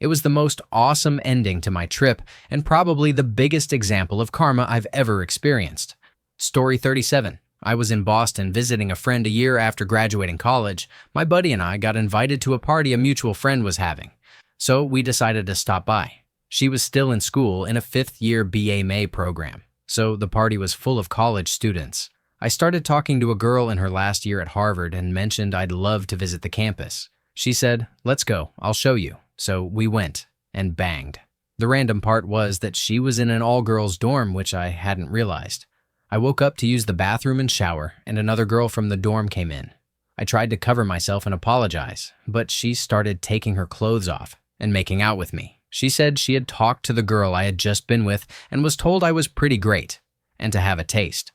It was the most awesome ending to my trip and probably the biggest example of karma I've ever experienced. Story 37. I was in Boston visiting a friend a year after graduating college. My buddy and I got invited to a party a mutual friend was having, so we decided to stop by. She was still in school in a 5th-year BA May program, so the party was full of college students. I started talking to a girl in her last year at Harvard and mentioned I'd love to visit the campus. She said, "Let's go, I'll show you." So we went and banged. The random part was that she was in an all-girls dorm, which I hadn't realized. I woke up to use the bathroom and shower, and another girl from the dorm came in. I tried to cover myself and apologize, but she started taking her clothes off and making out with me. She said she had talked to the girl I had just been with and was told I was pretty great and to have a taste.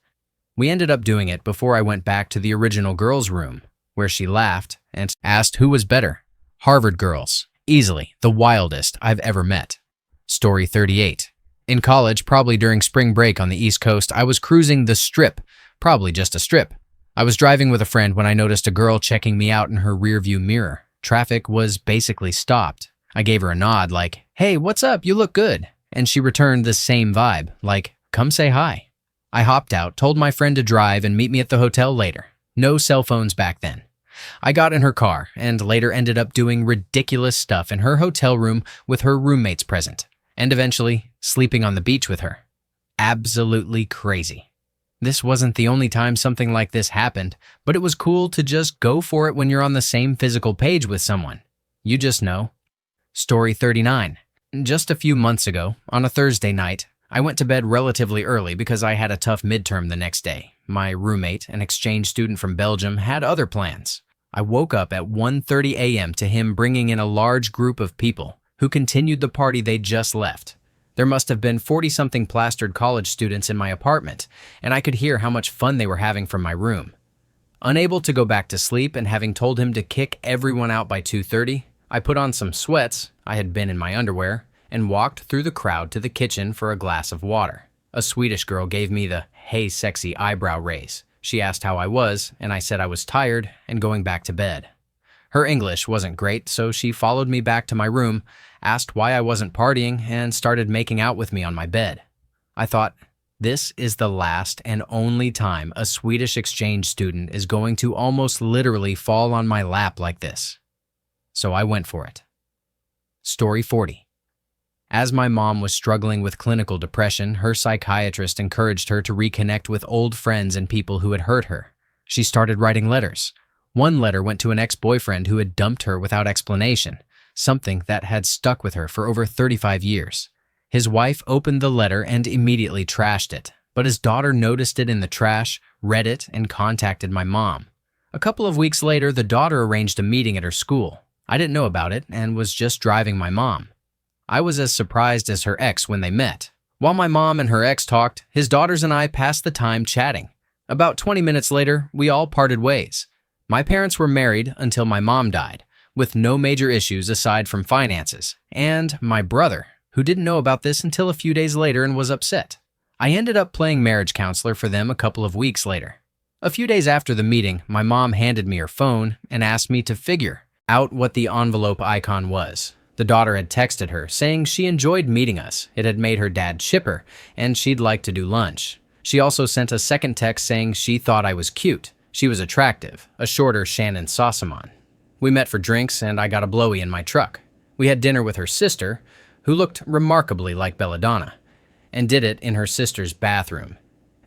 We ended up doing it before I went back to the original girls' room, where she laughed and asked who was better. Harvard girls. Easily the wildest I've ever met. Story 38. In college, probably during spring break on the East Coast, I was cruising the Strip, probably just a strip. I was driving with a friend when I noticed a girl checking me out in her rearview mirror. Traffic was basically stopped. I gave her a nod like, "Hey, what's up? You look good." And she returned the same vibe, like, "Come say hi." I hopped out, told my friend to drive and meet me at the hotel later. No cell phones back then. I got in her car and later ended up doing ridiculous stuff in her hotel room with her roommates present, and eventually sleeping on the beach with her. Absolutely crazy. This wasn't the only time something like this happened, but it was cool to just go for it when you're on the same physical page with someone. You just know. Story 39. Just a few months ago, on a Thursday night, I went to bed relatively early because I had a tough midterm the next day. My roommate, an exchange student from Belgium, had other plans. I woke up at 1:30 a.m. to him bringing in a large group of people who continued the party they'd just left. There must have been 40-something plastered college students in my apartment, and I could hear how much fun they were having from my room. Unable to go back to sleep and having told him to kick everyone out by 2:30, I put on some sweats, I had been in my underwear, and walked through the crowd to the kitchen for a glass of water. A Swedish girl gave me the "hey sexy" eyebrow raise. She asked how I was, and I said I was tired and going back to bed. Her English wasn't great, so she followed me back to my room, asked why I wasn't partying, and started making out with me on my bed. I thought, this is the last and only time a Swedish exchange student is going to almost literally fall on my lap like this. So I went for it. Story 40. As my mom was struggling with clinical depression, her psychiatrist encouraged her to reconnect with old friends and people who had hurt her. She started writing letters. One letter went to an ex-boyfriend who had dumped her without explanation, something that had stuck with her for over 35 years. His wife opened the letter and immediately trashed it, but his daughter noticed it in the trash, read it, and contacted my mom. A couple of weeks later, the daughter arranged a meeting at her school. I didn't know about it and was just driving my mom. I was as surprised as her ex when they met. While my mom and her ex talked, his daughters and I passed the time chatting. About 20 minutes later, we all parted ways. My parents were married until my mom died, with no major issues aside from finances, and my brother, who didn't know about this until a few days later and was upset. I ended up playing marriage counselor for them a couple of weeks later. A few days after the meeting, my mom handed me her phone and asked me to figure out what the envelope icon was. The daughter had texted her, saying she enjoyed meeting us, it had made her dad chipper, and she'd like to do lunch. She also sent a second text saying she thought I was cute. She was attractive, a shorter Shannon Sossamon. We met for drinks, and I got a blowy in my truck. We had dinner with her sister, who looked remarkably like Belladonna, and did it in her sister's bathroom,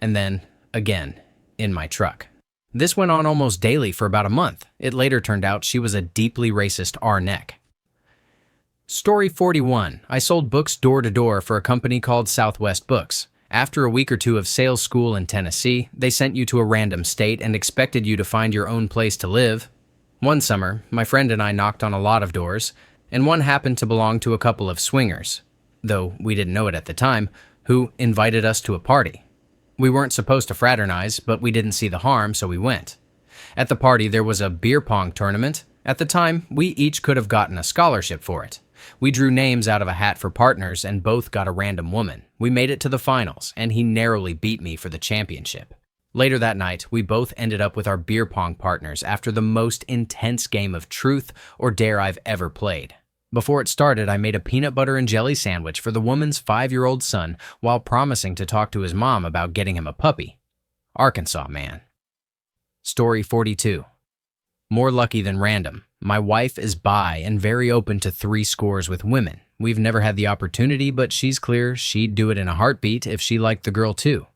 and then, again, in my truck. This went on almost daily for about a month. It later turned out she was a deeply racist R-neck. Story 41. I sold books door to door for a company called Southwest Books. After a week or two of sales school in Tennessee, they sent you to a random state and expected you to find your own place to live. One summer, my friend and I knocked on a lot of doors, and one happened to belong to a couple of swingers, though we didn't know it at the time, who invited us to a party. We weren't supposed to fraternize, but we didn't see the harm, so we went. At the party, there was a beer pong tournament. At the time, we each could have gotten a scholarship for it. We drew names out of a hat for partners and both got a random woman. We made it to the finals, and he narrowly beat me for the championship. Later that night, we both ended up with our beer pong partners after the most intense game of truth or dare I've ever played. Before it started, I made a peanut butter and jelly sandwich for the woman's 5-year-old son while promising to talk to his mom about getting him a puppy. Arkansas man. Story 42. More lucky than random. My wife is bi and very open to 3 scores with women. We've never had the opportunity, but she's clear she'd do it in a heartbeat if she liked the girl too.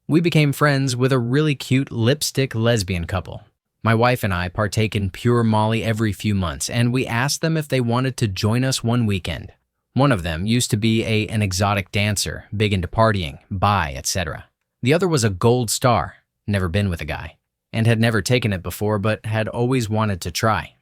We became friends with a really cute lipstick lesbian couple. My wife and I partake in pure Molly every few months, and we asked them if they wanted to join us one weekend. One of them used to be an exotic dancer, big into partying, bi, etc. The other was a gold star, never been with a guy, and had never taken it before but had always wanted to try.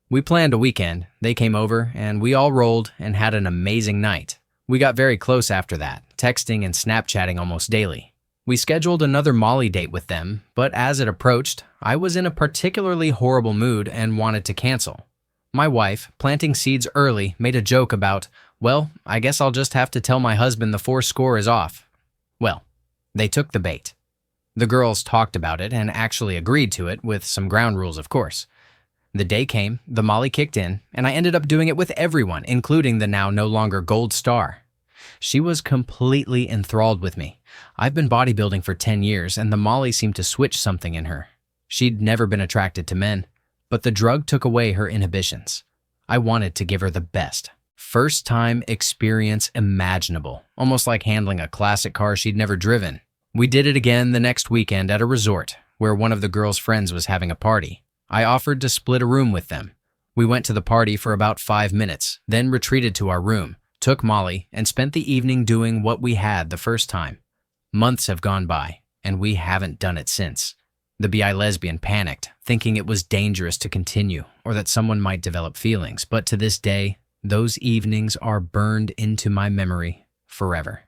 We planned a weekend, they came over, and we all rolled and had an amazing night. We got very close after that, texting and Snapchatting almost daily. We scheduled another Molly date with them, but as it approached, I was in a particularly horrible mood and wanted to cancel. My wife, planting seeds early, made a joke about, well, I guess I'll just have to tell my husband the 4 score is off. Well, they took the bait. The girls talked about it and actually agreed to it, with some ground rules, of course. The day came, the Molly kicked in, and I ended up doing it with everyone, including the now no longer gold star. She was completely enthralled with me. I've been bodybuilding for 10 years, and the Molly seemed to switch something in her. She'd never been attracted to men, but the drug took away her inhibitions. I wanted to give her the best. First-time experience imaginable, almost like handling a classic car she'd never driven. We did it again the next weekend at a resort, where one of the girls' friends was having a party. I offered to split a room with them. We went to the party for about 5 minutes, then retreated to our room, took Molly, and spent the evening doing what we had the first time. Months have gone by, and we haven't done it since. The bi lesbian panicked, thinking it was dangerous to continue or that someone might develop feelings, but to this day, those evenings are burned into my memory forever.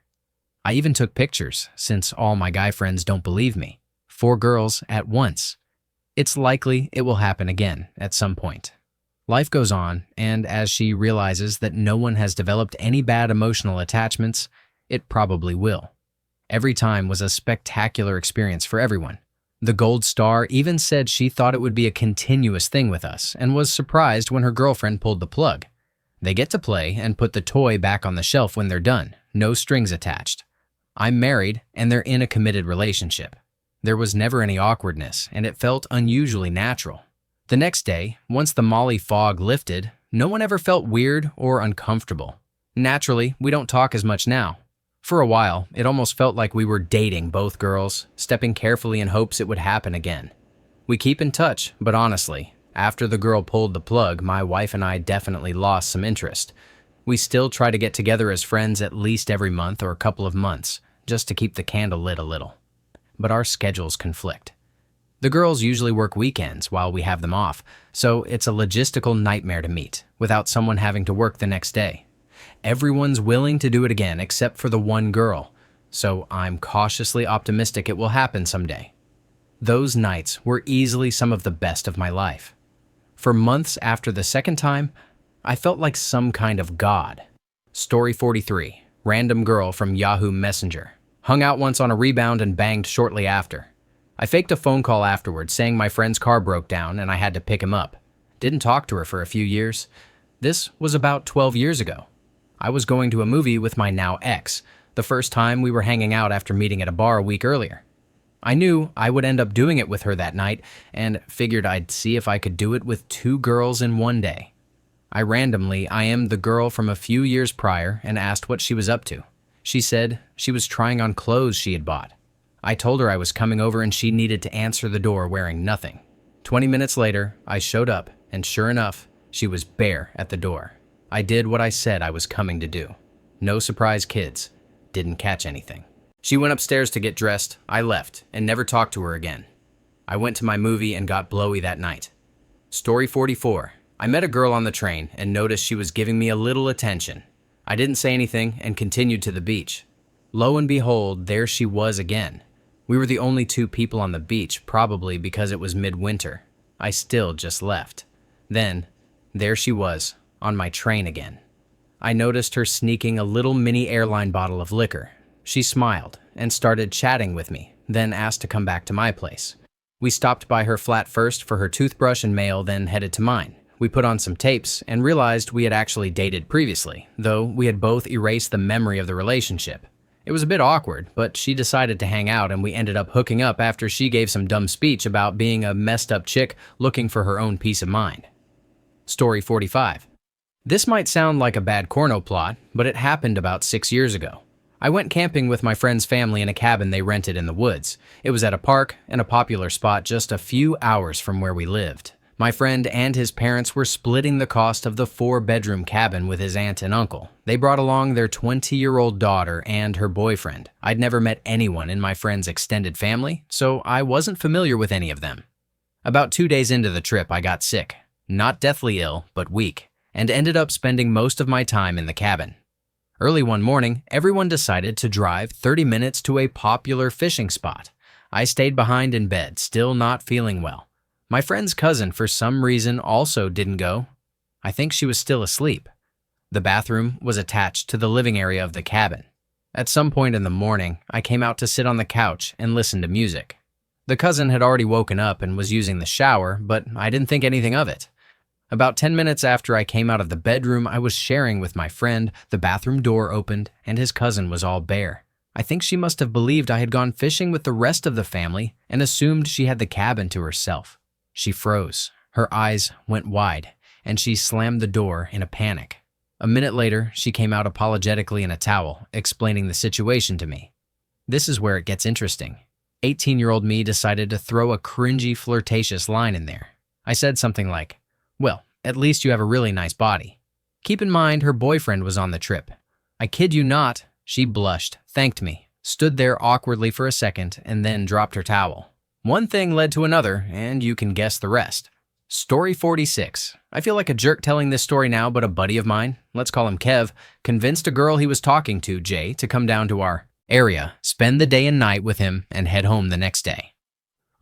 I even took pictures, since all my guy friends don't believe me. 4 girls at once. It's likely it will happen again at some point. Life goes on, and as she realizes that no one has developed any bad emotional attachments, it probably will. Every time was a spectacular experience for everyone. The Gold Star even said she thought it would be a continuous thing with us and was surprised when her girlfriend pulled the plug. They get to play and put the toy back on the shelf when they're done, no strings attached. I'm married and they're in a committed relationship. There was never any awkwardness and it felt unusually natural. The next day, once the Molly fog lifted, no one ever felt weird or uncomfortable. Naturally, we don't talk as much now. For a while, it almost felt like we were dating both girls, stepping carefully in hopes it would happen again. We keep in touch, but honestly, after the girl pulled the plug, my wife and I definitely lost some interest. We still try to get together as friends at least every month or a couple of months, just to keep the candle lit a little. But our schedules conflict. The girls usually work weekends while we have them off, so it's a logistical nightmare to meet, without someone having to work the next day. Everyone's willing to do it again except for the one girl, so I'm cautiously optimistic it will happen someday. Those nights were easily some of the best of my life. For months after the second time, I felt like some kind of god. Story 43, random girl from Yahoo Messenger. Hung out once on a rebound and banged shortly after. I faked a phone call afterwards saying my friend's car broke down and I had to pick him up. Didn't talk to her for a few years. This was about 12 years ago. I was going to a movie with my now ex, the first time we were hanging out after meeting at a bar a week earlier. I knew I would end up doing it with her that night and figured I'd see if I could do it with two girls in one day. I randomly IM'd the girl from a few years prior and asked what she was up to. She said she was trying on clothes she had bought. I told her I was coming over and she needed to answer the door wearing nothing. 20 minutes later, I showed up, and sure enough, she was bare at the door. I did what I said I was coming to do. No surprise, kids. Didn't catch anything. She went upstairs to get dressed, I left, and never talked to her again. I went to my movie and got blowy that night. Story 44. I met a girl on the train and noticed she was giving me a little attention. I didn't say anything and continued to the beach. Lo and behold, there she was again. We were the only two people on the beach, probably because it was midwinter. I still just left. Then, there she was, on my train again. I noticed her sneaking a little mini airline bottle of liquor. She smiled and started chatting with me, then asked to come back to my place. We stopped by her flat first for her toothbrush and mail, then headed to mine. We put on some tapes and realized we had actually dated previously, though we had both erased the memory of the relationship. It was a bit awkward, but she decided to hang out and we ended up hooking up after she gave some dumb speech about being a messed up chick looking for her own peace of mind. Story 45. This might sound like a bad corno plot, but it happened about 6 years ago. I went camping with my friend's family in a cabin they rented in the woods. It was at a park and a popular spot just a few hours from where we lived. My friend and his parents were splitting the cost of the 4-bedroom cabin with his aunt and uncle. They brought along their 20-year-old daughter and her boyfriend. I'd never met anyone in my friend's extended family, so I wasn't familiar with any of them. About 2 days into the trip, I got sick. Not deathly ill, but weak, and ended up spending most of my time in the cabin. Early one morning, everyone decided to drive 30 minutes to a popular fishing spot. I stayed behind in bed, still not feeling well. My friend's cousin, for some reason, also didn't go. I think she was still asleep. The bathroom was attached to the living area of the cabin. At some point in the morning, I came out to sit on the couch and listen to music. The cousin had already woken up and was using the shower, but I didn't think anything of it. About 10 minutes after I came out of the bedroom I was sharing with my friend, the bathroom door opened and his cousin was all bare. I think she must have believed I had gone fishing with the rest of the family and assumed she had the cabin to herself. She froze, her eyes went wide, and she slammed the door in a panic. A minute later, she came out apologetically in a towel, explaining the situation to me. This is where it gets interesting. 18-year-old me decided to throw a cringy, flirtatious line in there. I said something like, "Well, at least you have a really nice body." Keep in mind, her boyfriend was on the trip. I kid you not, she blushed, thanked me, stood there awkwardly for a second, and then dropped her towel. One thing led to another, and you can guess the rest. Story 46. I feel like a jerk telling this story now, but a buddy of mine, let's call him Kev, convinced a girl he was talking to, Jay, to come down to our area, spend the day and night with him, and head home the next day.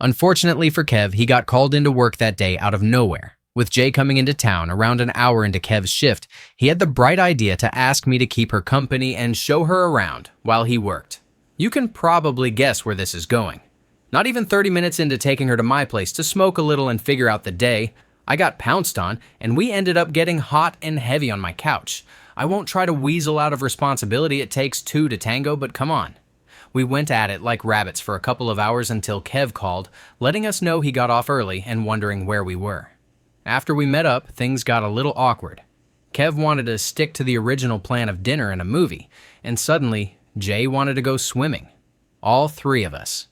Unfortunately for Kev, he got called into work that day out of nowhere. With Jay coming into town around an hour into Kev's shift, he had the bright idea to ask me to keep her company and show her around while he worked. You can probably guess where this is going. Not even 30 minutes into taking her to my place to smoke a little and figure out the day, I got pounced on and we ended up getting hot and heavy on my couch. I won't try to weasel out of responsibility, it takes two to tango, but come on. We went at it like rabbits for a couple of hours until Kev called, letting us know he got off early and wondering where we were. After we met up, things got a little awkward. Kev wanted to stick to the original plan of dinner and a movie, and suddenly, Jay wanted to go swimming. All three of us.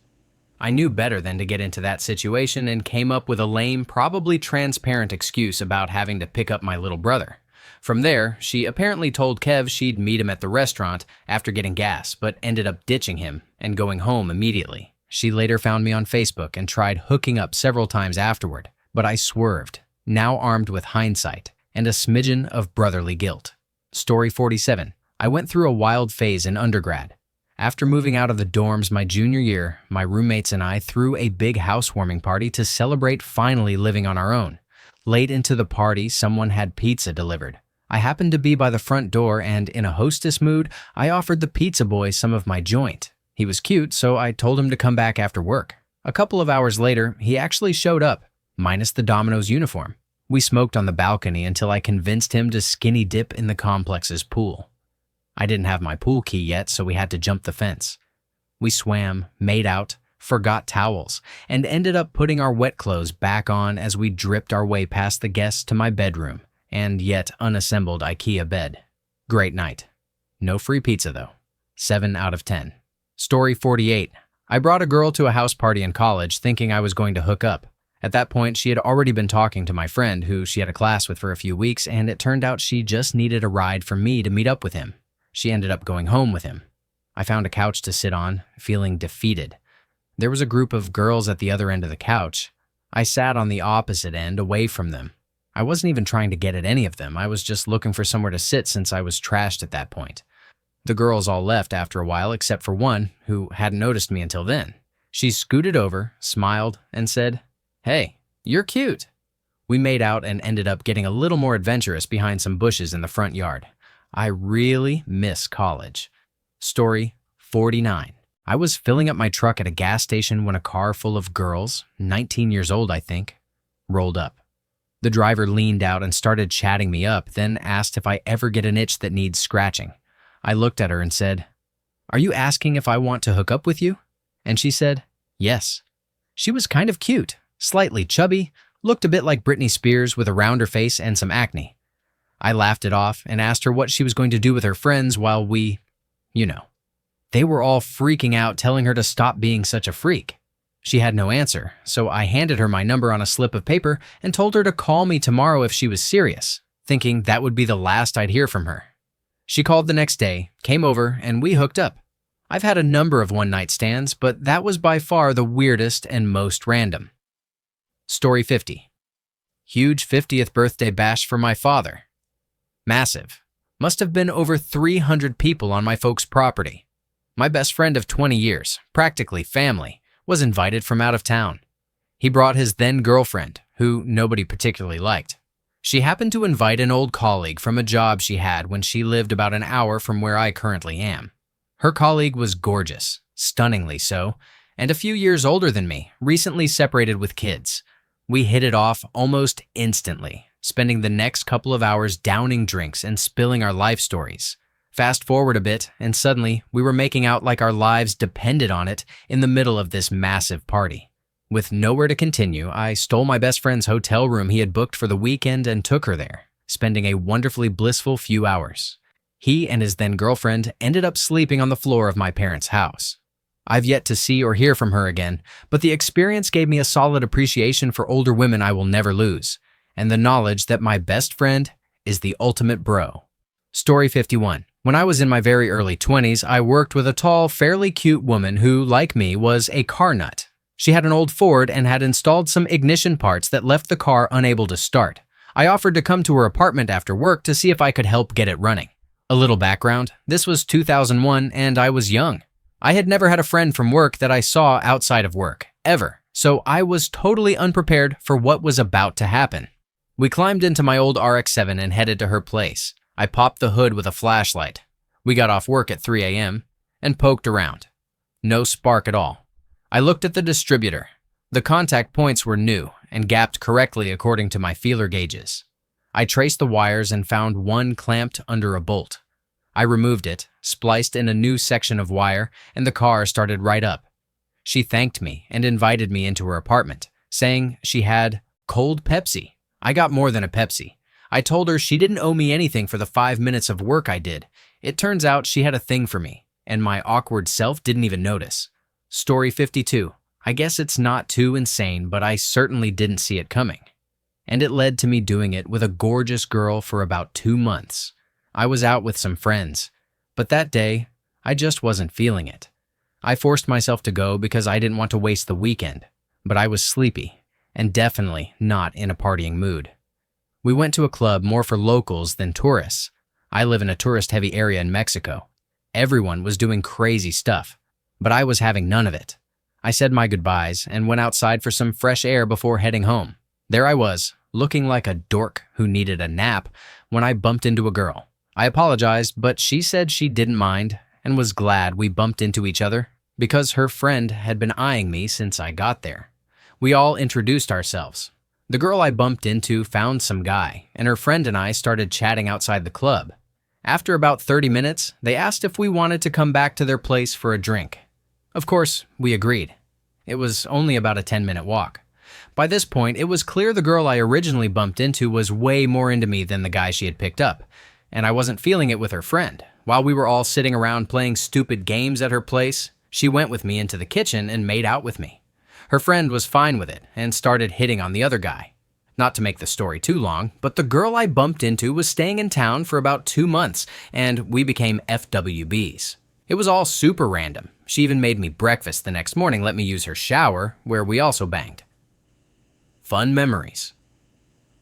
I knew better than to get into that situation and came up with a lame, probably transparent excuse about having to pick up my little brother. From there, she apparently told Kev she'd meet him at the restaurant after getting gas, but ended up ditching him and going home immediately. She later found me on Facebook and tried hooking up several times afterward, but I swerved, now armed with hindsight and a smidgen of brotherly guilt. Story 47. I went through a wild phase in undergrad. After moving out of the dorms my junior year, my roommates and I threw a big housewarming party to celebrate finally living on our own. Late into the party, someone had pizza delivered. I happened to be by the front door and, in a hostess mood, I offered the pizza boy some of my joint. He was cute, so I told him to come back after work. A couple of hours later, he actually showed up, minus the Domino's uniform. We smoked on the balcony until I convinced him to skinny dip in the complex's pool. I didn't have my pool key yet, so we had to jump the fence. We swam, made out, forgot towels, and ended up putting our wet clothes back on as we dripped our way past the guests to my bedroom and yet unassembled IKEA bed. Great night. No free pizza though. 7 out of 10. Story 48. I brought a girl to a house party in college thinking I was going to hook up. At that point, she had already been talking to my friend who she had a class with for a few weeks, and it turned out she just needed a ride from me to meet up with him. She ended up going home with him. I found a couch to sit on, feeling defeated. There was a group of girls at the other end of the couch. I sat on the opposite end, away from them. I wasn't even trying to get at any of them. I was just looking for somewhere to sit since I was trashed at that point. The girls all left after a while except for one, who hadn't noticed me until then. She scooted over, smiled, and said, "Hey, you're cute." We made out and ended up getting a little more adventurous behind some bushes in the front yard. I really miss college. Story 49. I was filling up my truck at a gas station when a car full of girls, 19 years old I think, rolled up. The driver leaned out and started chatting me up, then asked if I ever get an itch that needs scratching. I looked at her and said, "Are you asking if I want to hook up with you?" And she said, "Yes." She was kind of cute, slightly chubby, looked a bit like Britney Spears with a rounder face and some acne. I laughed it off and asked her what she was going to do with her friends while we, They were all freaking out, telling her to stop being such a freak. She had no answer, so I handed her my number on a slip of paper and told her to call me tomorrow if she was serious, thinking that would be the last I'd hear from her. She called the next day, came over, and we hooked up. I've had a number of one-night stands, but that was by far the weirdest and most random. Story 50. Huge 50th birthday bash for my father. Massive. Must have been over 300 people on my folks' property. My best friend of 20 years, practically family, was invited from out of town. He brought his then-girlfriend, who nobody particularly liked. She happened to invite an old colleague from a job she had when she lived about an hour from where I currently am. Her colleague was gorgeous, stunningly so, and a few years older than me, recently separated with kids. We hit it off almost instantly, spending the next couple of hours downing drinks and spilling our life stories. Fast forward a bit, and suddenly we were making out like our lives depended on it in the middle of this massive party. With nowhere to continue, I stole my best friend's hotel room he had booked for the weekend and took her there, spending a wonderfully blissful few hours. He and his then-girlfriend ended up sleeping on the floor of my parents' house. I've yet to see or hear from her again, but the experience gave me a solid appreciation for older women I will never lose, and the knowledge that my best friend is the ultimate bro. Story 51. When I was in my very early 20s, I worked with a tall, fairly cute woman who, like me, was a car nut. She had an old Ford and had installed some ignition parts that left the car unable to start. I offered to come to her apartment after work to see if I could help get it running. A little background, this was 2001 and I was young. I had never had a friend from work that I saw outside of work, ever, so I was totally unprepared for what was about to happen. We climbed into my old RX-7 and headed to her place. I popped the hood with a flashlight. We got off work at 3 a.m. and poked around. No spark at all. I looked at the distributor. The contact points were new and gapped correctly according to my feeler gauges. I traced the wires and found one clamped under a bolt. I removed it, spliced in a new section of wire, and the car started right up. She thanked me and invited me into her apartment, saying she had cold Pepsi. I got more than a Pepsi. I told her she didn't owe me anything for the 5 minutes of work I did. It turns out she had a thing for me, and my awkward self didn't even notice. Story 52. I guess it's not too insane, but I certainly didn't see it coming. And it led to me doing it with a gorgeous girl for about 2 months. I was out with some friends, but that day, I just wasn't feeling it. I forced myself to go because I didn't want to waste the weekend, but I was sleepy and definitely not in a partying mood. We went to a club more for locals than tourists. I live in a tourist-heavy area in Mexico. Everyone was doing crazy stuff, but I was having none of it. I said my goodbyes and went outside for some fresh air before heading home. There I was, looking like a dork who needed a nap when I bumped into a girl. I apologized, but she said she didn't mind and was glad we bumped into each other because her friend had been eyeing me since I got there. We all introduced ourselves. The girl I bumped into found some guy, and her friend and I started chatting outside the club. After about 30 minutes, they asked if we wanted to come back to their place for a drink. Of course, we agreed. It was only about a 10-minute walk. By this point, it was clear the girl I originally bumped into was way more into me than the guy she had picked up, and I wasn't feeling it with her friend. While we were all sitting around playing stupid games at her place, she went with me into the kitchen and made out with me. Her friend was fine with it and started hitting on the other guy. Not to make the story too long, but the girl I bumped into was staying in town for about 2 months, and we became FWBs. It was all super random. She even made me breakfast the next morning, let me use her shower, where we also banged. Fun memories.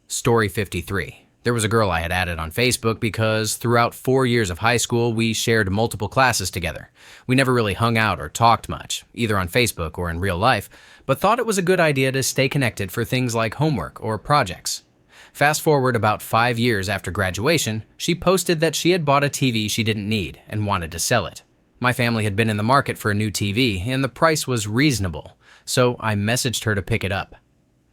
Story 53. There was a girl I had added on Facebook because throughout 4 years of high school, we shared multiple classes together. We never really hung out or talked much, either on Facebook or in real life, but thought it was a good idea to stay connected for things like homework or projects. Fast forward about 5 years after graduation, she posted that she had bought a TV she didn't need and wanted to sell it. My family had been in the market for a new TV, and the price was reasonable, so I messaged her to pick it up.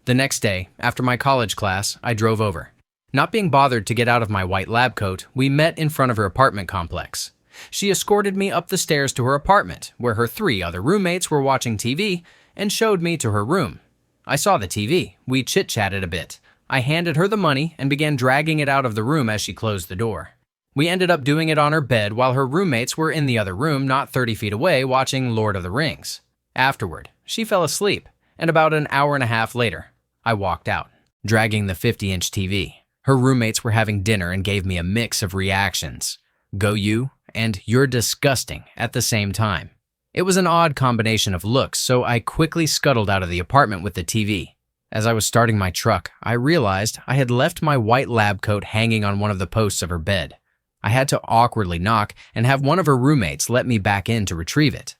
The next day, after my college class, I drove over. Not being bothered to get out of my white lab coat, we met in front of her apartment complex. She escorted me up the stairs to her apartment, where her 3 other roommates were watching TV, and showed me to her room. I saw the TV. We chit-chatted a bit. I handed her the money and began dragging it out of the room as she closed the door. We ended up doing it on her bed while her roommates were in the other room not 30 feet away watching Lord of the Rings. Afterward, she fell asleep, and about an hour and a half later, I walked out, dragging the 50-inch TV. Her roommates were having dinner and gave me a mix of reactions. Go you and you're disgusting at the same time. It was an odd combination of looks, so I quickly scuttled out of the apartment with the TV. As I was starting my truck, I realized I had left my white lab coat hanging on one of the posts of her bed. I had to awkwardly knock and have one of her roommates let me back in to retrieve it.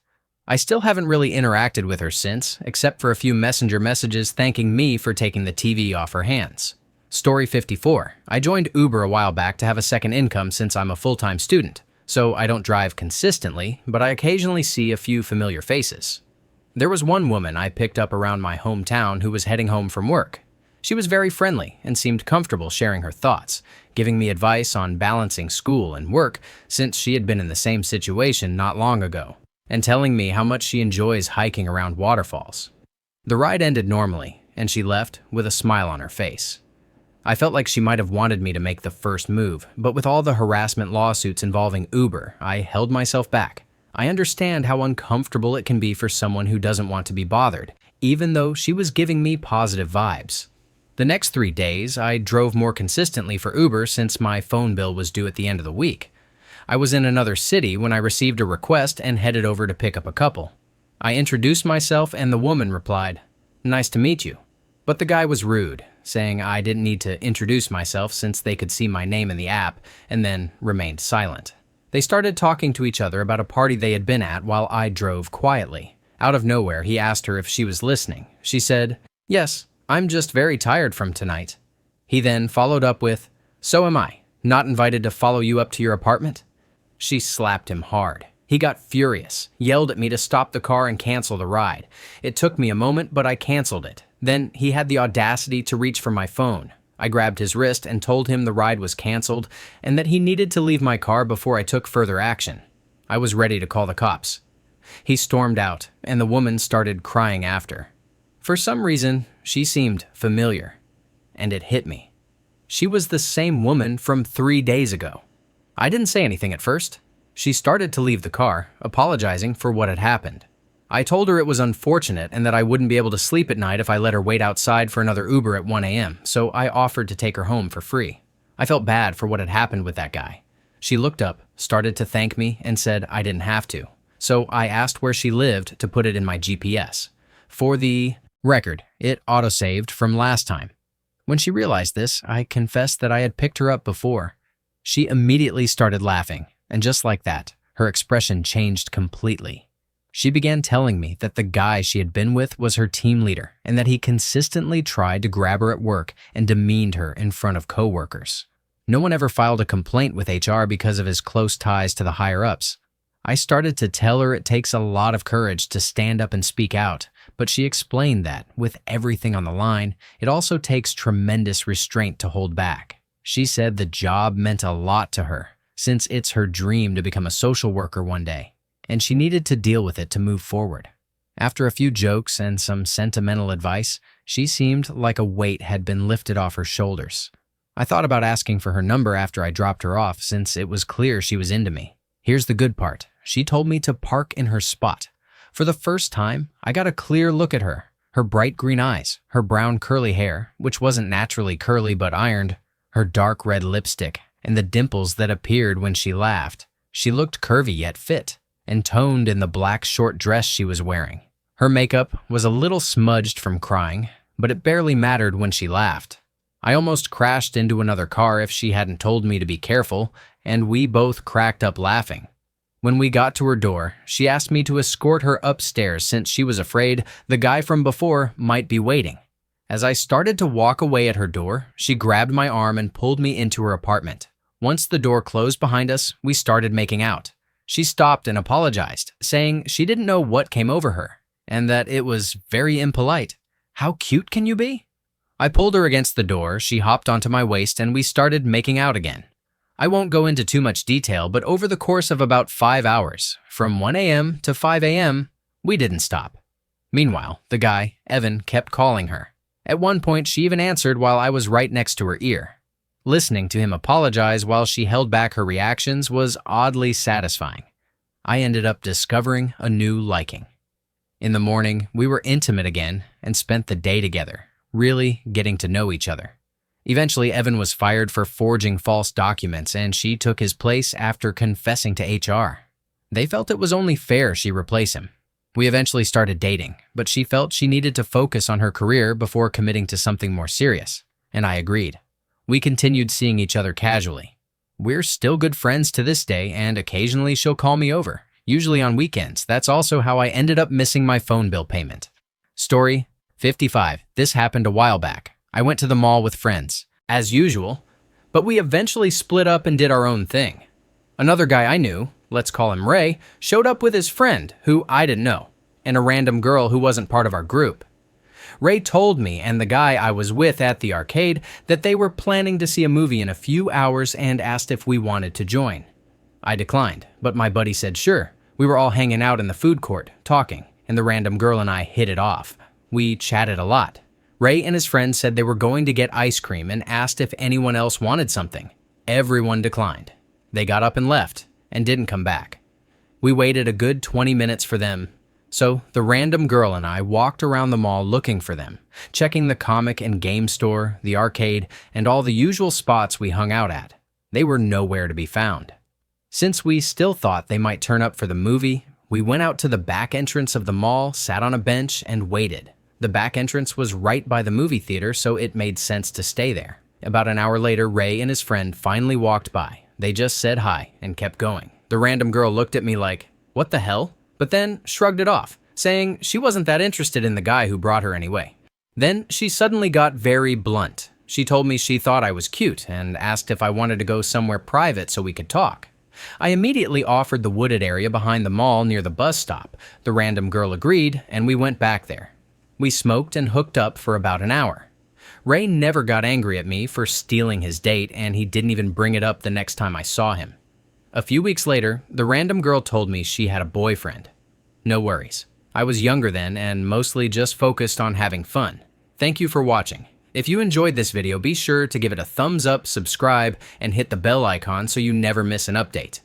I still haven't really interacted with her since, except for a few messenger messages thanking me for taking the TV off her hands. Story 54. I joined Uber a while back to have a second income since I'm a full-time student, so I don't drive consistently, but I occasionally see a few familiar faces. There was one woman I picked up around my hometown who was heading home from work. She was very friendly and seemed comfortable sharing her thoughts, giving me advice on balancing school and work since she had been in the same situation not long ago, and telling me how much she enjoys hiking around waterfalls. The ride ended normally, and she left with a smile on her face. I felt like she might have wanted me to make the first move, but with all the harassment lawsuits involving Uber, I held myself back. I understand how uncomfortable it can be for someone who doesn't want to be bothered, even though she was giving me positive vibes. The next 3 days, I drove more consistently for Uber since my phone bill was due at the end of the week. I was in another city when I received a request and headed over to pick up a couple. I introduced myself and the woman replied, "Nice to meet you." But the guy was rude, saying I didn't need to introduce myself since they could see my name in the app, and then remained silent. They started talking to each other about a party they had been at while I drove quietly. Out of nowhere, he asked her if she was listening. She said, "Yes, I'm just very tired from tonight." He then followed up with, "So am I. Not invited to follow you up to your apartment?" She slapped him hard. He got furious, yelled at me to stop the car and cancel the ride. It took me a moment, but I canceled it. Then he had the audacity to reach for my phone. I grabbed his wrist and told him the ride was canceled and that he needed to leave my car before I took further action. I was ready to call the cops. He stormed out, and the woman started crying after. For some reason, she seemed familiar, and it hit me. She was the same woman from 3 days ago. I didn't say anything at first. She started to leave the car, apologizing for what had happened. I told her it was unfortunate and that I wouldn't be able to sleep at night if I let her wait outside for another Uber at 1 a.m., so I offered to take her home for free. I felt bad for what had happened with that guy. She looked up, started to thank me, and said I didn't have to. So I asked where she lived to put it in my GPS. For the record, it autosaved from last time. When she realized this, I confessed that I had picked her up before. She immediately started laughing, and just like that, her expression changed completely. She began telling me that the guy she had been with was her team leader and that he consistently tried to grab her at work and demeaned her in front of coworkers. No one ever filed a complaint with HR because of his close ties to the higher-ups. I started to tell her it takes a lot of courage to stand up and speak out, but she explained that, with everything on the line, it also takes tremendous restraint to hold back. She said the job meant a lot to her, since it's her dream to become a social worker one day, and she needed to deal with it to move forward. After a few jokes and some sentimental advice, she seemed like a weight had been lifted off her shoulders. I thought about asking for her number after I dropped her off, since it was clear she was into me. Here's the good part. She told me to park in her spot. For the first time, I got a clear look at her. Her bright green eyes, her brown curly hair, which wasn't naturally curly but ironed, her dark red lipstick, and the dimples that appeared when she laughed. She looked curvy yet fit, and toned in the black short dress she was wearing. Her makeup was a little smudged from crying, but it barely mattered when she laughed. I almost crashed into another car if she hadn't told me to be careful, and we both cracked up laughing. When we got to her door, she asked me to escort her upstairs since she was afraid the guy from before might be waiting. As I started to walk away at her door, she grabbed my arm and pulled me into her apartment. Once the door closed behind us, we started making out. She stopped and apologized, saying she didn't know what came over her, and that it was very impolite. How cute can you be? I pulled her against the door, she hopped onto my waist, and we started making out again. I won't go into too much detail, but over the course of about 5 hours, from 1 a.m. to 5 a.m., we didn't stop. Meanwhile, the guy, Evan, kept calling her. At one point, she even answered while I was right next to her ear. Listening to him apologize while she held back her reactions was oddly satisfying. I ended up discovering a new liking. In the morning, we were intimate again and spent the day together, really getting to know each other. Eventually, Evan was fired for forging false documents, and she took his place after confessing to HR. They felt it was only fair she replace him. We eventually started dating, but she felt she needed to focus on her career before committing to something more serious, and I agreed. We continued seeing each other casually. We're still good friends to this day, and occasionally she'll call me over, usually on weekends. That's also how I ended up missing my phone bill payment. Story 55. This happened a while back. I went to the mall with friends, as usual, but we eventually split up and did our own thing. Another guy I knew, let's call him Ray, showed up with his friend, who I didn't know, and a random girl who wasn't part of our group. Ray told me and the guy I was with at the arcade that they were planning to see a movie in a few hours and asked if we wanted to join. I declined, but my buddy said sure. We were all hanging out in the food court, talking, and the random girl and I hit it off. We chatted a lot. Ray and his friends said they were going to get ice cream and asked if anyone else wanted something. Everyone declined. They got up and left, and didn't come back. We waited a good 20 minutes for them, so the random girl and I walked around the mall looking for them, checking the comic and game store, the arcade, and all the usual spots we hung out at. They were nowhere to be found. Since we still thought they might turn up for the movie, we went out to the back entrance of the mall, sat on a bench, and waited. The back entrance was right by the movie theater, so it made sense to stay there. About an hour later, Ray and his friend finally walked by. They just said hi and kept going. The random girl looked at me like, "What the hell?" but then shrugged it off, saying she wasn't that interested in the guy who brought her anyway. Then she suddenly got very blunt. She told me she thought I was cute and asked if I wanted to go somewhere private so we could talk. I immediately offered the wooded area behind the mall near the bus stop. The random girl agreed, and we went back there. We smoked and hooked up for about an hour. Ray never got angry at me for stealing his date, and he didn't even bring it up the next time I saw him. A few weeks later, the random girl told me she had a boyfriend. No worries. I was younger then and mostly just focused on having fun. Thank you for watching. If you enjoyed this video, be sure to give it a thumbs up, subscribe, and hit the bell icon so you never miss an update.